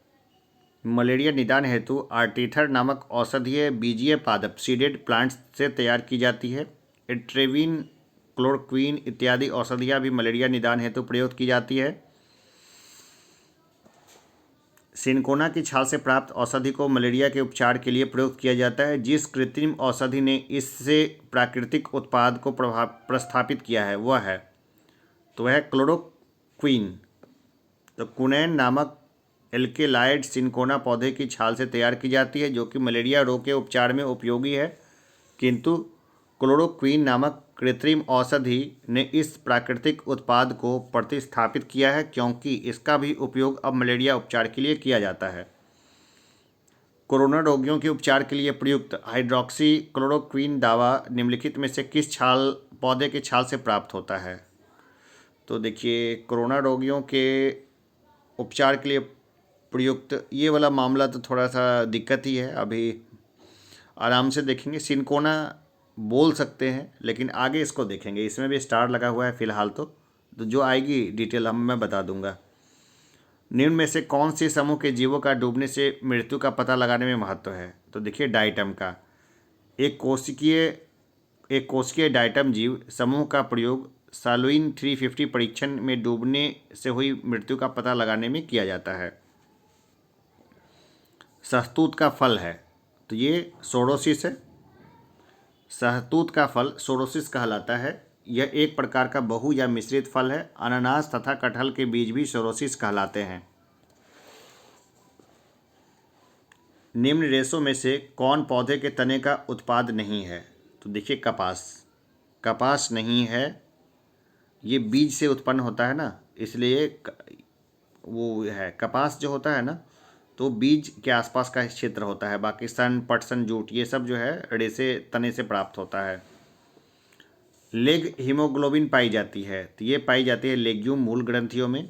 मलेरिया निदान हेतु आर्टीथर नामक औषधीय बीजीय पादप सीडेड प्लांट्स से तैयार की जाती है। एट्रेविन, क्लोरोक्वीन इत्यादि औषधियाँ भी मलेरिया निदान हेतु प्रयोग की जाती है। सिनकोना की छाल से प्राप्त औषधि को मलेरिया के उपचार के लिए प्रयोग किया जाता है। जिस कृत्रिम औषधि ने इससे प्राकृतिक उत्पाद को प्रस्थापित किया है वह है क्लोरोक्वीन। तो कुनैन नामक एल्केलाइड सिनकोना पौधे की छाल से तैयार की जाती है जो कि मलेरिया रोग के उपचार में उपयोगी है, किंतु क्लोरोक्वीन नामक कृत्रिम औषधि ने इस प्राकृतिक उत्पाद को प्रतिस्थापित किया है क्योंकि इसका भी उपयोग अब मलेरिया उपचार के लिए किया जाता है। कोरोना रोगियों के उपचार के लिए प्रयुक्त हाइड्रोक्सी क्लोरोक्वीन दवा निम्नलिखित में से किस पौधे की छाल से प्राप्त होता है? तो देखिए, कोरोना रोगियों के उपचार के लिए प्रयुक्त ये वाला मामला तो थोड़ा सा दिक्कत ही है, अभी आराम से देखेंगे। सिनकोना बोल सकते हैं लेकिन आगे इसको देखेंगे, इसमें भी स्टार लगा हुआ है फिलहाल। तो जो आएगी डिटेल मैं बता दूंगा। निम्न में से कौन से समूह के जीवों का डूबने से मृत्यु का पता लगाने में महत्व है? तो देखिए, डाइटम का एक कोशिकीय डाइटम जीव समूह का प्रयोग सालुइन 350 परीक्षण में डूबने से हुई मृत्यु का पता लगाने में किया जाता है। सहतूत का फल है, तो ये सोरोसिस है। सहतूत का फल सोरोसिस कहलाता है। यह एक प्रकार का बहु या मिश्रित फल है। अनानास तथा कटहल के बीज भी सोरोसिस कहलाते हैं। निम्न रेशों में से कौन पौधे के तने का उत्पाद नहीं है? तो देखिए, कपास नहीं है, ये बीज से उत्पन्न होता है ना, इसलिए वो है। कपास जो होता है ना, तो बीज के आसपास का क्षेत्र होता है। बाकी सन, पटसन, जूट ये सब जो है रेशे तने से प्राप्त होता है। लेग हीमोग्लोबिन पाई जाती है, तो ये पाई जाती है लेग्यूम मूल ग्रंथियों में।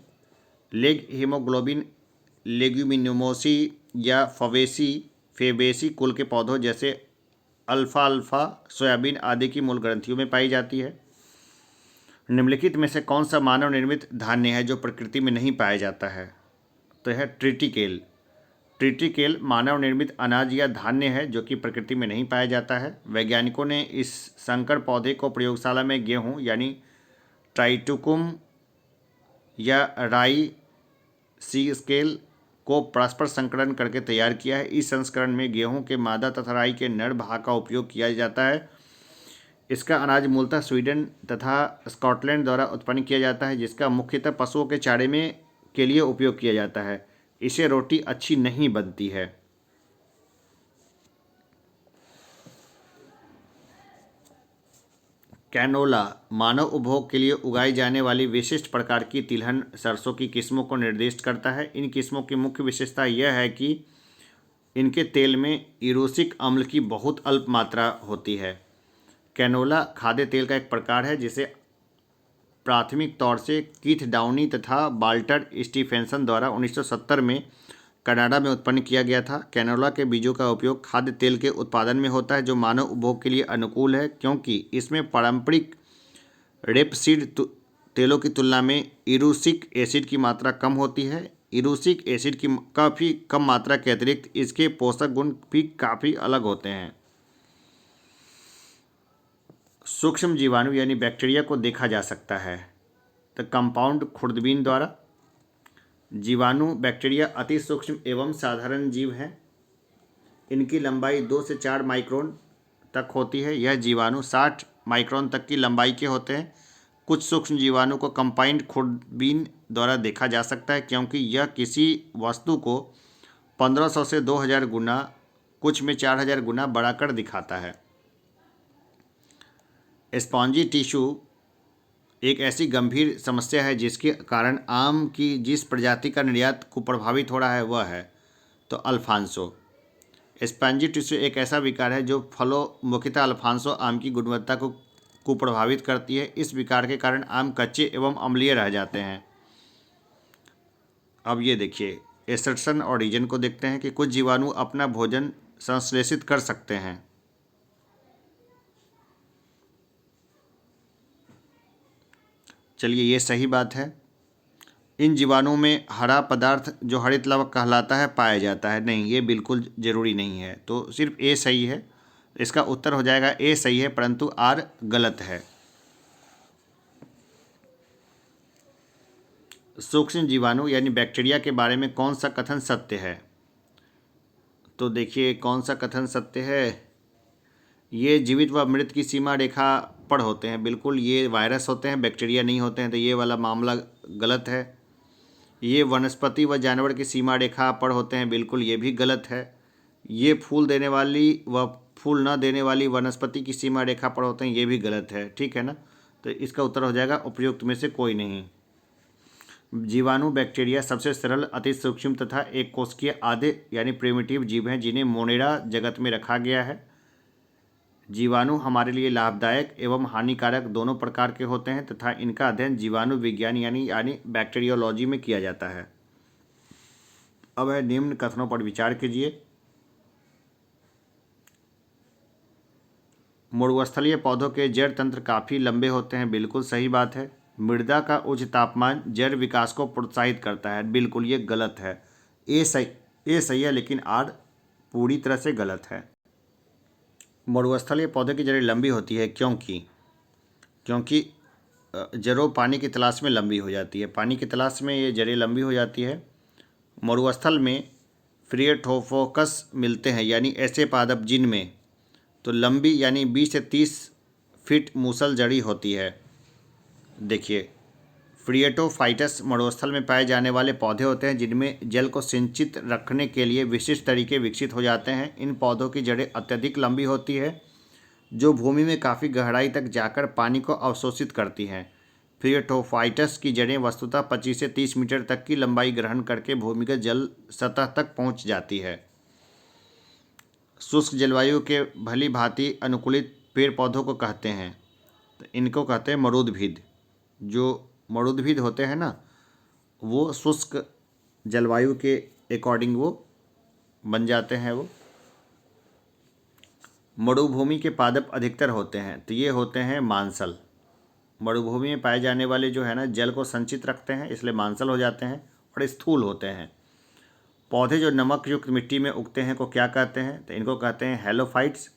लेग हीमोग्लोबिन लेग्यूमिनोमोसी या फेबेसी कुल के पौधों जैसे अल्फाल्फा, सोयाबीन आदि की मूल ग्रंथियों में पाई जाती है। निम्नलिखित में से कौन सा मानव निर्मित धान्य है जो प्रकृति में नहीं पाया जाता है? तो है ट्रिटिकेल। ट्रिटिकेल मानव निर्मित अनाज या धान्य है जो कि प्रकृति में नहीं पाया जाता है। वैज्ञानिकों ने इस संकर पौधे को प्रयोगशाला में गेहूं यानी ट्राइटोकुम या राई सीस्केल को परस्पर संकरण करके तैयार किया है। इस संस्करण में गेहूं के मादा तथा राई के नर भाग का उपयोग किया जाता है। इसका अनाज मूलतः स्वीडन तथा स्कॉटलैंड द्वारा उत्पन्न किया जाता है, जिसका मुख्यतः पशुओं के चारे में के लिए उपयोग किया जाता है। इसे रोटी अच्छी नहीं बनती है। कैनोला मानव उपभोग के लिए उगाई जाने वाली विशिष्ट प्रकार की तिलहन सरसों की किस्मों को निर्दिष्ट करता है। इन किस्मों की मुख्य विशेषता यह है कि इनके तेल में इरूसिक अम्ल की बहुत अल्प मात्रा होती है। कैनोला खाद्य तेल का एक प्रकार है जिसे प्राथमिक तौर से कीथ डाउनी तथा वाल्टर स्टीफेंसन द्वारा 1970 में कनाडा में उत्पन्न किया गया था। कैनोला के बीजों का उपयोग खाद्य तेल के उत्पादन में होता है जो मानव उपभोग के लिए अनुकूल है क्योंकि इसमें पारंपरिक रेपसीड तेलों की तुलना में इरूसिक एसिड की मात्रा कम होती है। इरूसिक एसिड की काफ़ी कम मात्रा के अतिरिक्त इसके पोषक गुण भी काफ़ी अलग होते हैं। सूक्ष्म जीवाणु यानी बैक्टीरिया को देखा जा सकता है तो कंपाउंड खुर्दबीन द्वारा। जीवाणु बैक्टीरिया अति सूक्ष्म एवं साधारण जीव हैं। इनकी लंबाई 2 से 4 माइक्रोन तक होती है। यह जीवाणु 60 माइक्रोन तक की लंबाई के होते हैं। कुछ सूक्ष्म जीवाणु को कंपाउंड खुर्दबीन द्वारा देखा जा सकता है क्योंकि यह किसी वस्तु को 1500 से 2000 गुना, कुछ में 4000 गुना बड़ा कर दिखाता है। स्पॉन्जी टिश्यू एक ऐसी गंभीर समस्या है जिसके कारण आम की जिस प्रजाति का निर्यात को प्रभावित हो रहा है वह है तो अल्फांसो। स्पॉन्जी टिश्यू एक ऐसा विकार है जो फलों मुख्यतः अल्फांसो आम की गुणवत्ता को प्रभावित करती है। इस विकार के कारण आम कच्चे एवं अम्लीय रह जाते हैं। अब ये देखिए एसर्शन और रीजन को देखते हैं कि कुछ जीवाणु अपना भोजन संश्लेषित कर सकते हैं। चलिए ये सही बात है। इन जीवाणुओं में हरा पदार्थ जो हरित लवक कहलाता है पाया जाता है। नहीं, ये बिल्कुल ज़रूरी नहीं है, तो सिर्फ ए सही है। इसका उत्तर हो जाएगा ए सही है, परंतु आर गलत है। सूक्ष्म जीवाणु यानी बैक्टीरिया के बारे में कौन सा कथन सत्य है? तो देखिए कौन सा कथन सत्य है। ये जीवित व मृत की सीमा रेखा पर होते हैं। बिल्कुल, ये वायरस होते हैं, बैक्टीरिया नहीं होते हैं, तो ये वाला मामला गलत है। ये वनस्पति व जानवर की सीमा रेखा पर होते हैं। बिल्कुल, ये भी गलत है। ये फूल देने वाली व फूल न देने वाली वनस्पति की सीमा रेखा पर होते हैं। ये भी गलत है। ठीक है ना, तो इसका उत्तर हो जाएगा उपयुक्त में से कोई नहीं। जीवाणु बैक्टीरिया सबसे सरल, अति सूक्ष्म तथा एक कोशिकीय आधे यानी प्रिमिटिव जीव हैं जिन्हें मोनेरा जगत में रखा गया है। जीवाणु हमारे लिए लाभदायक एवं हानिकारक दोनों प्रकार के होते हैं तथा इनका अध्ययन जीवाणु विज्ञान यानी बैक्टीरियोलॉजी में किया जाता है। अब है निम्न कथनों पर विचार कीजिए। मरुस्थलीय पौधों के जड़ तंत्र काफ़ी लंबे होते हैं। बिल्कुल सही बात है। मृदा का उच्च तापमान जड़ विकास को प्रोत्साहित करता है। बिल्कुल ये गलत है। ए सही है, लेकिन आर पूरी तरह से गलत है। मरुस्थलीय पौधे की जड़ें लंबी होती है क्योंकि जड़ों पानी की तलाश में लंबी हो जाती है। पानी की तलाश में ये जड़ें लंबी हो जाती है। मरुस्थल में फ्रिएटोफोकस मिलते हैं, यानी ऐसे पादप जिनमें तो लंबी यानी 20 से 30 फीट मूसल जड़ी होती है। देखिए फ्रिएटोफाइटस मरुस्थल में पाए जाने वाले पौधे होते हैं जिनमें जल को सिंचित रखने के लिए विशिष्ट तरीके विकसित हो जाते हैं। इन पौधों की जड़ें अत्यधिक लंबी होती है जो भूमि में काफ़ी गहराई तक जाकर पानी को अवशोषित करती हैं। फ्रिएटोफाइटस की जड़ें वस्तुतः 25 से 30 मीटर तक की लंबाई ग्रहण करके भूमिगत जल सतह तक पहुंच जाती है। शुष्क जलवायु के भली भांति अनुकूलित पेड़ पौधों को कहते हैं, तो इनको कहते हैं मरुद्भिद। जो मरुद्भिद होते हैं ना, वो शुष्क जलवायु के अकॉर्डिंग वो बन जाते हैं। वो मरुभूमि के पादप अधिकतर होते हैं, तो ये होते हैं मांसल। मरुभूमि में पाए जाने वाले जो है ना जल को संचित रखते हैं, इसलिए मांसल हो जाते हैं और स्थूल होते हैं। पौधे जो नमक युक्त मिट्टी में उगते हैं को क्या कहते हैं? तो इनको कहते हैं हेलोफाइट्स।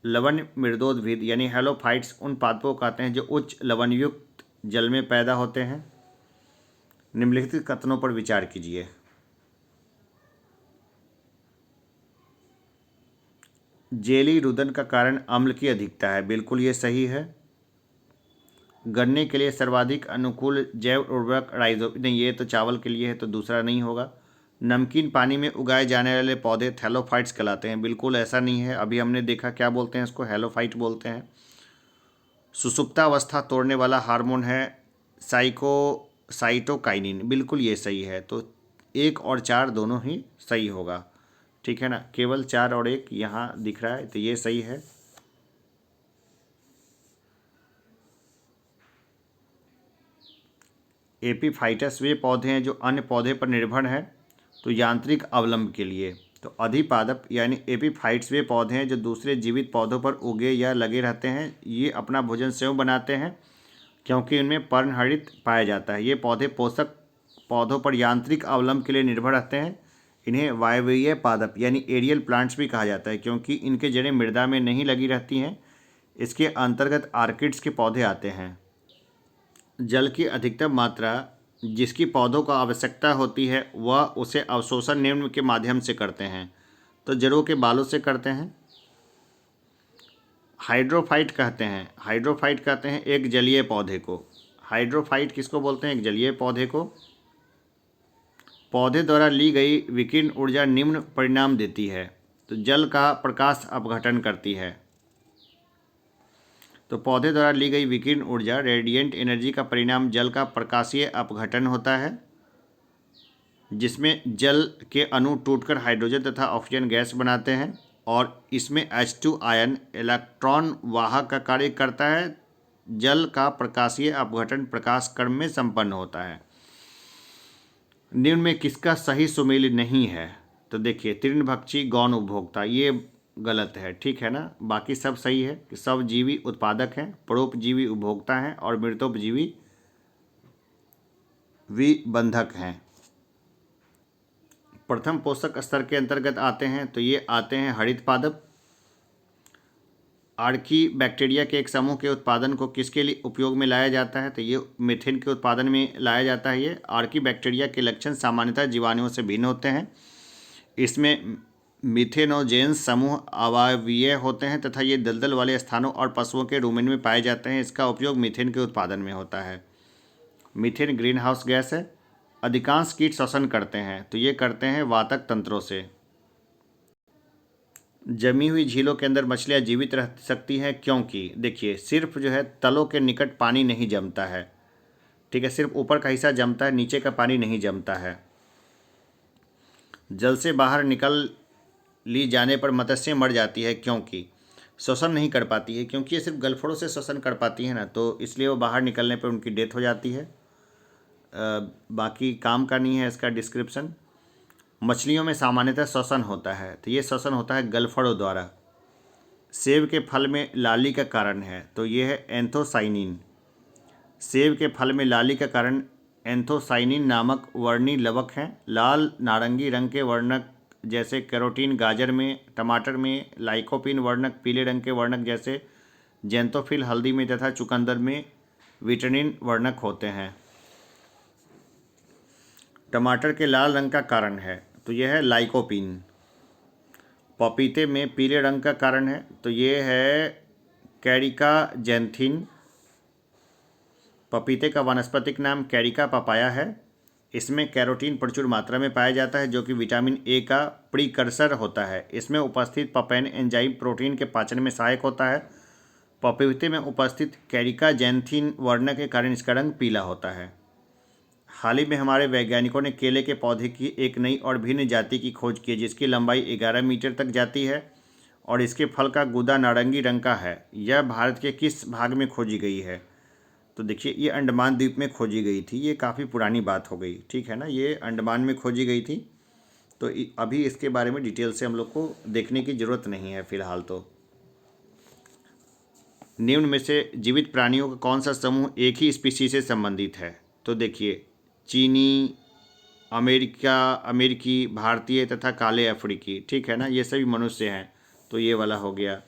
लवण मृदोद्भिद यानी हेलोफाइट्स उन पादपों को कहते हैं जो उच्च लवण युक्त जल में पैदा होते हैं। निम्नलिखित कथनों पर विचार कीजिए। जेली रुदन का कारण अम्ल की अधिकता है। बिल्कुल ये सही है। गन्ने के लिए सर्वाधिक अनुकूल जैव उर्वरक राइजो, नहीं ये तो चावल के लिए है, तो दूसरा नहीं होगा। नमकीन पानी में उगाए जाने वाले पौधे थैलोफाइट्स कहलाते हैं। बिल्कुल ऐसा नहीं है। अभी हमने देखा क्या बोलते हैं इसको, हेलोफाइट बोलते हैं। सुसुप्तावस्था तोड़ने वाला हार्मोन है साइटोकाइनिन। बिल्कुल ये सही है। तो 1 और 4 दोनों ही सही होगा। ठीक है ना, केवल 4 और 1 यहाँ दिख रहा है, तो ये सही है। एपीफाइटस वे पौधे हैं जो अन्य पौधे पर निर्भर हैं तो यांत्रिक अवलंब के लिए। तो अधिपादप यानी एपीफाइट्स वे पौधे हैं जो दूसरे जीवित पौधों पर उगे या लगे रहते हैं। ये अपना भोजन स्वयं बनाते हैं क्योंकि इनमें पर्णहरित पाया जाता है। ये पौधे पोषक पौधों पर यांत्रिक अवलंब के लिए निर्भर रहते हैं। इन्हें वायवीय पादप यानी एरियल प्लांट्स भी कहा जाता है क्योंकि इनके जड़ें मृदा में नहीं लगी रहती हैं। इसके अंतर्गत आर्किड्स के पौधे आते हैं। जल की अधिकतम मात्रा जिसकी पौधों को आवश्यकता होती है वह उसे अवशोषण निम्न के माध्यम से करते हैं। तो जड़ों के बालों से करते हैं। हाइड्रोफाइट कहते हैं एक जलीय पौधे को। हाइड्रोफाइट किसको बोलते हैं? एक जलीय पौधे को। पौधे द्वारा ली गई विकिरण ऊर्जा निम्न परिणाम देती है। तो जल का प्रकाश अपघटन करती है। तो पौधे द्वारा ली गई विकिरण ऊर्जा रेडिएंट एनर्जी का परिणाम जल का प्रकाशीय अपघटन होता है, जिसमें जल के अणु टूटकर हाइड्रोजन तथा ऑक्सीजन गैस बनाते हैं और इसमें H2 आयन इलेक्ट्रॉन वाहक का कार्य करता है। जल का प्रकाशीय अपघटन प्रकाश कण में संपन्न होता है। निम्न में किसका सही सुमेल नहीं है? तो देखिए, तृणभक्षी गौण उपभोक्ता, ये गलत है, ठीक है ना। बाकी सब सही है कि सब जीवी उत्पादक हैं, परोपजीवी उपभोक्ता हैं और मृतोपजीवी विबंधक हैं। प्रथम पोषक स्तर के अंतर्गत आते हैं तो ये आते हैं हरित पादप। आर्की बैक्टीरिया के एक समूह के उत्पादन को किसके लिए उपयोग में लाया जाता है? तो ये मीथेन के उत्पादन में लाया जाता है। ये आर्की बैक्टीरिया के लक्षण सामान्यतः जीवाणुओं से भिन्न होते हैं। इसमें मीथेनोजेंस समूह अवायवीय होते हैं तथा ये दलदल वाले स्थानों और पशुओं के रूमेन में पाए जाते हैं। इसका उपयोग मीथेन के उत्पादन में होता है। मीथेन ग्रीन हाउस गैस है। अधिकांश कीट श्वसन करते हैं तो ये करते हैं वातक तंत्रों से। जमी हुई झीलों के अंदर मछलियाँ जीवित रह सकती हैं क्योंकि देखिए, सिर्फ जो है तलों के निकट पानी नहीं जमता है, ठीक है, सिर्फ ऊपर का हिस्सा जमता है, नीचे का पानी नहीं जमता है। जल से बाहर निकल ली जाने पर मत्स्य मर जाती है क्योंकि श्वसन नहीं कर पाती है, क्योंकि ये सिर्फ गलफड़ों से श्वसन कर पाती है ना, तो इसलिए वो बाहर निकलने पर उनकी डेथ हो जाती है। बाकी काम का नहीं है इसका डिस्क्रिप्शन। मछलियों में सामान्यतः श्वसन होता है तो ये श्वसन होता है गलफड़ों द्वारा। सेब के फल में लाली का कारण है तो ये है एंथोसाइनिन। सेब के फल में लाली का कारण एंथोसाइनिन नामक वर्णी लवक हैं। लाल नारंगी रंग के वर्णक जैसे कैरोटीन गाजर में, टमाटर में, लाइकोपिन वर्णक पीले रंग के वर्णक जैसे जेंथोफिल हल्दी में तथा चुकंदर में विटामिन वर्णक होते हैं। टमाटर के लाल रंग का कारण है तो यह है लाइकोपिन। पपीते में पीले रंग का कारण है तो ये है कैरिका जैंथिन। पपीते का वानस्पतिक नाम कैरिका पपाया है। इसमें कैरोटीन प्रचुर मात्रा में पाया जाता है जो कि विटामिन ए का प्रीकर्सर होता है। इसमें उपस्थित पपेन एंजाइम प्रोटीन के पाचन में सहायक होता है। पपीते में उपस्थित कैरिका जैंथिन वर्णक के कारण इसका रंग पीला होता है। हाल ही में हमारे वैज्ञानिकों ने केले के पौधे की एक नई और भिन्न जाति की खोज की है जिसकी लंबाई 11 मीटर तक जाती है और इसके फल का गूदा नारंगी रंग का है। यह भारत के किस भाग में खोजी गई है? तो देखिए, ये अंडमान द्वीप में खोजी गई थी। ये काफ़ी पुरानी बात हो गई, ठीक है ना। ये अंडमान में खोजी गई थी तो अभी इसके बारे में डिटेल से हम लोग को देखने की ज़रूरत नहीं है फ़िलहाल। तो निम्न में से जीवित प्राणियों का कौन सा समूह एक ही स्पीशीज से संबंधित है? तो देखिए, चीनी, अमेरिकी, भारतीय तथा काले अफ्रीकी, ठीक है ना, ये सभी मनुष्य हैं तो ये वाला हो गया।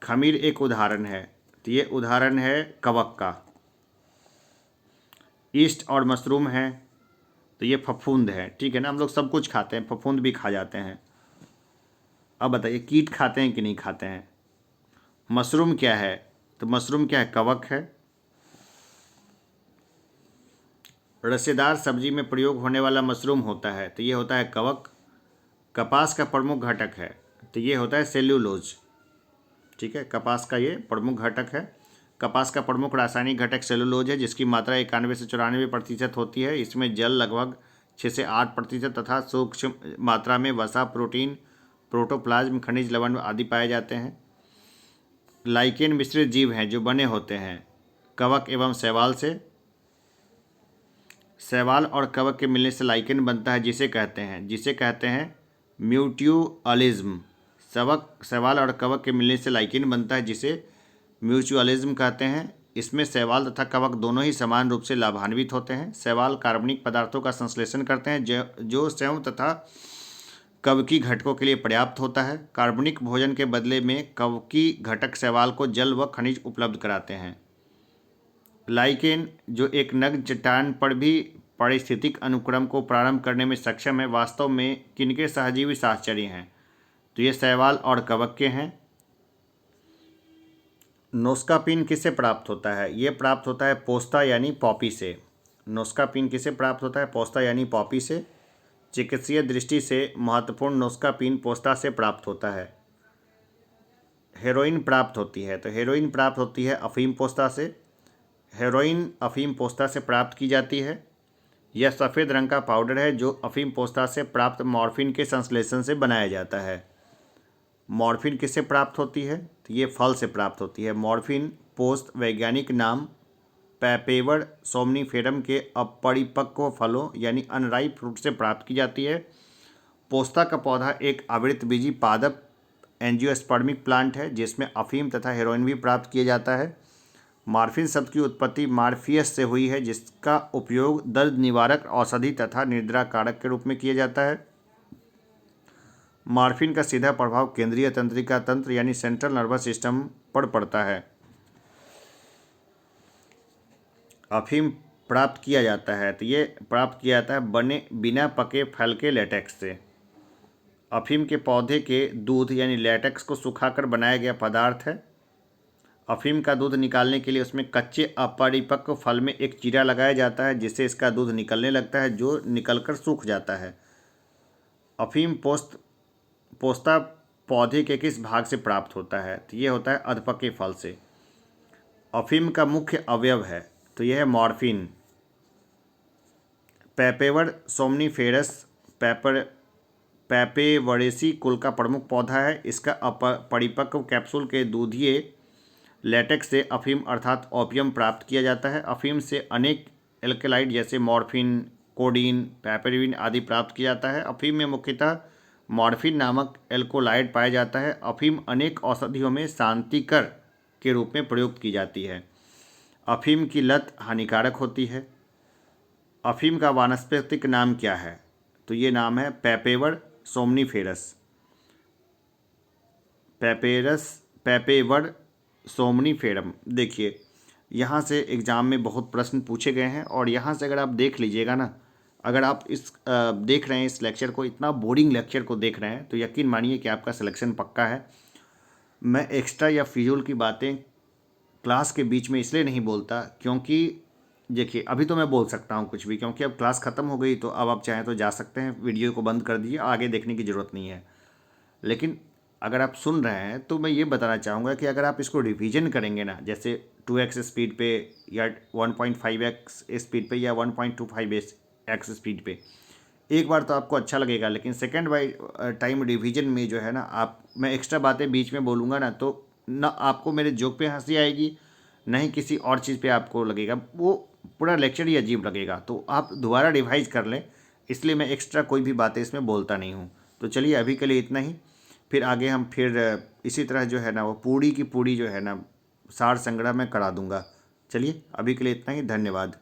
खमीर एक उदाहरण है तो ये उदाहरण है कवक का। ईस्ट और मशरूम है तो ये फफूंद है, ठीक है ना। हम लोग सब कुछ खाते हैं, फफूंद भी खा जाते हैं। अब बताइए, कीट खाते हैं कि नहीं खाते हैं? मशरूम क्या है? तो मशरूम क्या है? कवक है। रसेदार सब्जी में प्रयोग होने वाला मशरूम होता है तो ये होता है कवक। कपास का प्रमुख घटक है तो ये होता है सेल्यूलोज, ठीक है। कपास का ये प्रमुख घटक है। कपास का प्रमुख रासायनिक घटक सेल्यूलोज है जिसकी मात्रा 91 से 94% होती है। इसमें जल लगभग 6 से 8% तथा सूक्ष्म मात्रा में वसा, प्रोटीन, प्रोटोप्लाज्म, खनिज लवण आदि पाए जाते हैं। लाइकेन मिश्रित जीव हैं जो बने होते हैं कवक एवं शैवाल से। शैवाल और कवक के मिलने से लाइकेन बनता है जिसे कहते हैं म्यूचुअलिज्म। शैवाल और कवक के मिलने से लाइकेन बनता है जिसे म्यूचुअलिज्म कहते हैं। इसमें शैवाल तथा कवक दोनों ही समान रूप से लाभान्वित होते हैं। शैवाल कार्बनिक पदार्थों का संश्लेषण करते हैं जो स्वयं तथा कवकी घटकों के लिए पर्याप्त होता है। कार्बनिक भोजन के बदले में कवकी घटक शैवाल को जल व खनिज उपलब्ध कराते हैं। लाइकेन जो एक नग्न चट्टान पर भी पारिस्थितिक अनुक्रम को प्रारंभ करने में सक्षम है, वास्तव में किनके सहजीवी साहचर्य हैं? तो ये शैवाल और कवक के हैं। नोस्कापिन किससे प्राप्त होता है? ये प्राप्त होता है पोस्ता यानी पॉपी से। नोस्कापिन किससे प्राप्त होता है? पोस्ता यानी पॉपी से। चिकित्सीय दृष्टि से महत्वपूर्ण नोस्कापिन पोस्ता से प्राप्त होता है। हेरोइन प्राप्त होती है, तो हेरोइन प्राप्त होती है अफीम पोस्ता से। हेरोइन अफीम पोस्ता से प्राप्त की जाती है। यह सफ़ेद रंग का पाउडर है जो अफीम पोस्ता से प्राप्त मॉर्फिन के संश्लेषण से बनाया जाता है। मॉर्फिन किससे प्राप्त होती है? तो ये फल से प्राप्त होती है। मॉर्फिन पोस्त वैज्ञानिक नाम पैपेवर सोमनीफेरम के अपरिपक्व फलों यानी अनराइप फ्रूट से प्राप्त की जाती है। पोस्ता का पौधा एक आवृतबीजी पादप एंजियोस्पर्मिक प्लांट है जिसमें अफीम तथा हेरोइन भी प्राप्त किया जाता है। मॉर्फिन शब्द की उत्पत्ति मार्फियस से हुई है जिसका उपयोग दर्द निवारक औषधि तथा निद्रा कारक के रूप में किया जाता है। मॉर्फिन का सीधा प्रभाव केंद्रीय तंत्रिका तंत्र यानी सेंट्रल नर्वस सिस्टम पर पड़ता है। अफीम प्राप्त किया जाता है, तो ये प्राप्त किया जाता है बने बिना पके फल के लेटेक्स से। अफीम के पौधे के दूध यानी लेटेक्स को सुखाकर बनाया गया पदार्थ है। अफीम का दूध निकालने के लिए उसमें कच्चे अपरिपक्व फल में एक चीरा लगाया जाता है जिससे इसका दूध निकलने लगता है जो निकलकर सूख जाता है। अफीम पोस्ता पौधे के किस भाग से प्राप्त होता है? तो ये होता है अधपके फल से। अफीम का मुख्य अवयव है, तो यह है मॉर्फिन। पैपेवर सोमनीफेरस पैपेवरेसी कुल का प्रमुख पौधा है। इसका परिपक्व कैप्सूल के दूधिये लेटेक्स से अफीम अर्थात ओपियम प्राप्त किया जाता है। अफीम से अनेक एल्केलाइड जैसे मॉर्फिन, कोडीन, पैपेरिन आदि प्राप्त किया जाता है। अफीम में मुख्यतः मॉर्फिन नामक एल्कोलाइड पाया जाता है। अफीम अनेक औषधियों में शांतिकर के रूप में प्रयुक्त की जाती है। अफीम की लत हानिकारक होती है। अफीम का वानस्पतिक नाम क्या है? तो ये नाम है पैपेवर सोमनीफेरस। पैपेवर सोमनीफेरम। देखिए, यहाँ से एग्ज़ाम में बहुत प्रश्न पूछे गए हैं और यहाँ से अगर आप देख लीजिएगा ना, अगर आप देख रहे हैं इस लेक्चर को, इतना बोरिंग लेक्चर को देख रहे हैं, तो यकीन मानिए कि आपका सिलेक्शन पक्का है। मैं एक्स्ट्रा या फिजूल की बातें क्लास के बीच में इसलिए नहीं बोलता क्योंकि देखिए, अभी तो मैं बोल सकता हूँ कुछ भी क्योंकि अब क्लास ख़त्म हो गई, तो अब आप चाहें तो जा सकते हैं, वीडियो को बंद कर दीजिए, आगे देखने की ज़रूरत नहीं है। लेकिन अगर आप सुन रहे हैं तो मैं ये बताना चाहूँगा कि अगर आप इसको रिवीजन करेंगे ना, जैसे 2x स्पीड पे या 1.5x स्पीड पे या 1.25x स्पीड पे, एक बार तो आपको अच्छा लगेगा, लेकिन सेकेंड टाइम रिवीजन में जो है ना, मैं एक्स्ट्रा बातें बीच में बोलूँगा ना, तो ना आपको मेरे जोक पे हंसी आएगी, ना ही किसी और चीज़ पे आपको लगेगा, वो पूरा लेक्चर ही अजीब लगेगा। तो आप दोबारा रिवाइज कर लें, इसलिए मैं एक्स्ट्रा कोई भी बातें इसमें बोलता नहीं हूँ। तो चलिए, अभी के लिए इतना ही। फिर आगे हम फिर इसी तरह जो है ना, वो पूरी की पूरी जो है ना सार संग्रह में करा दूंगा। चलिए, अभी के लिए इतना ही। धन्यवाद।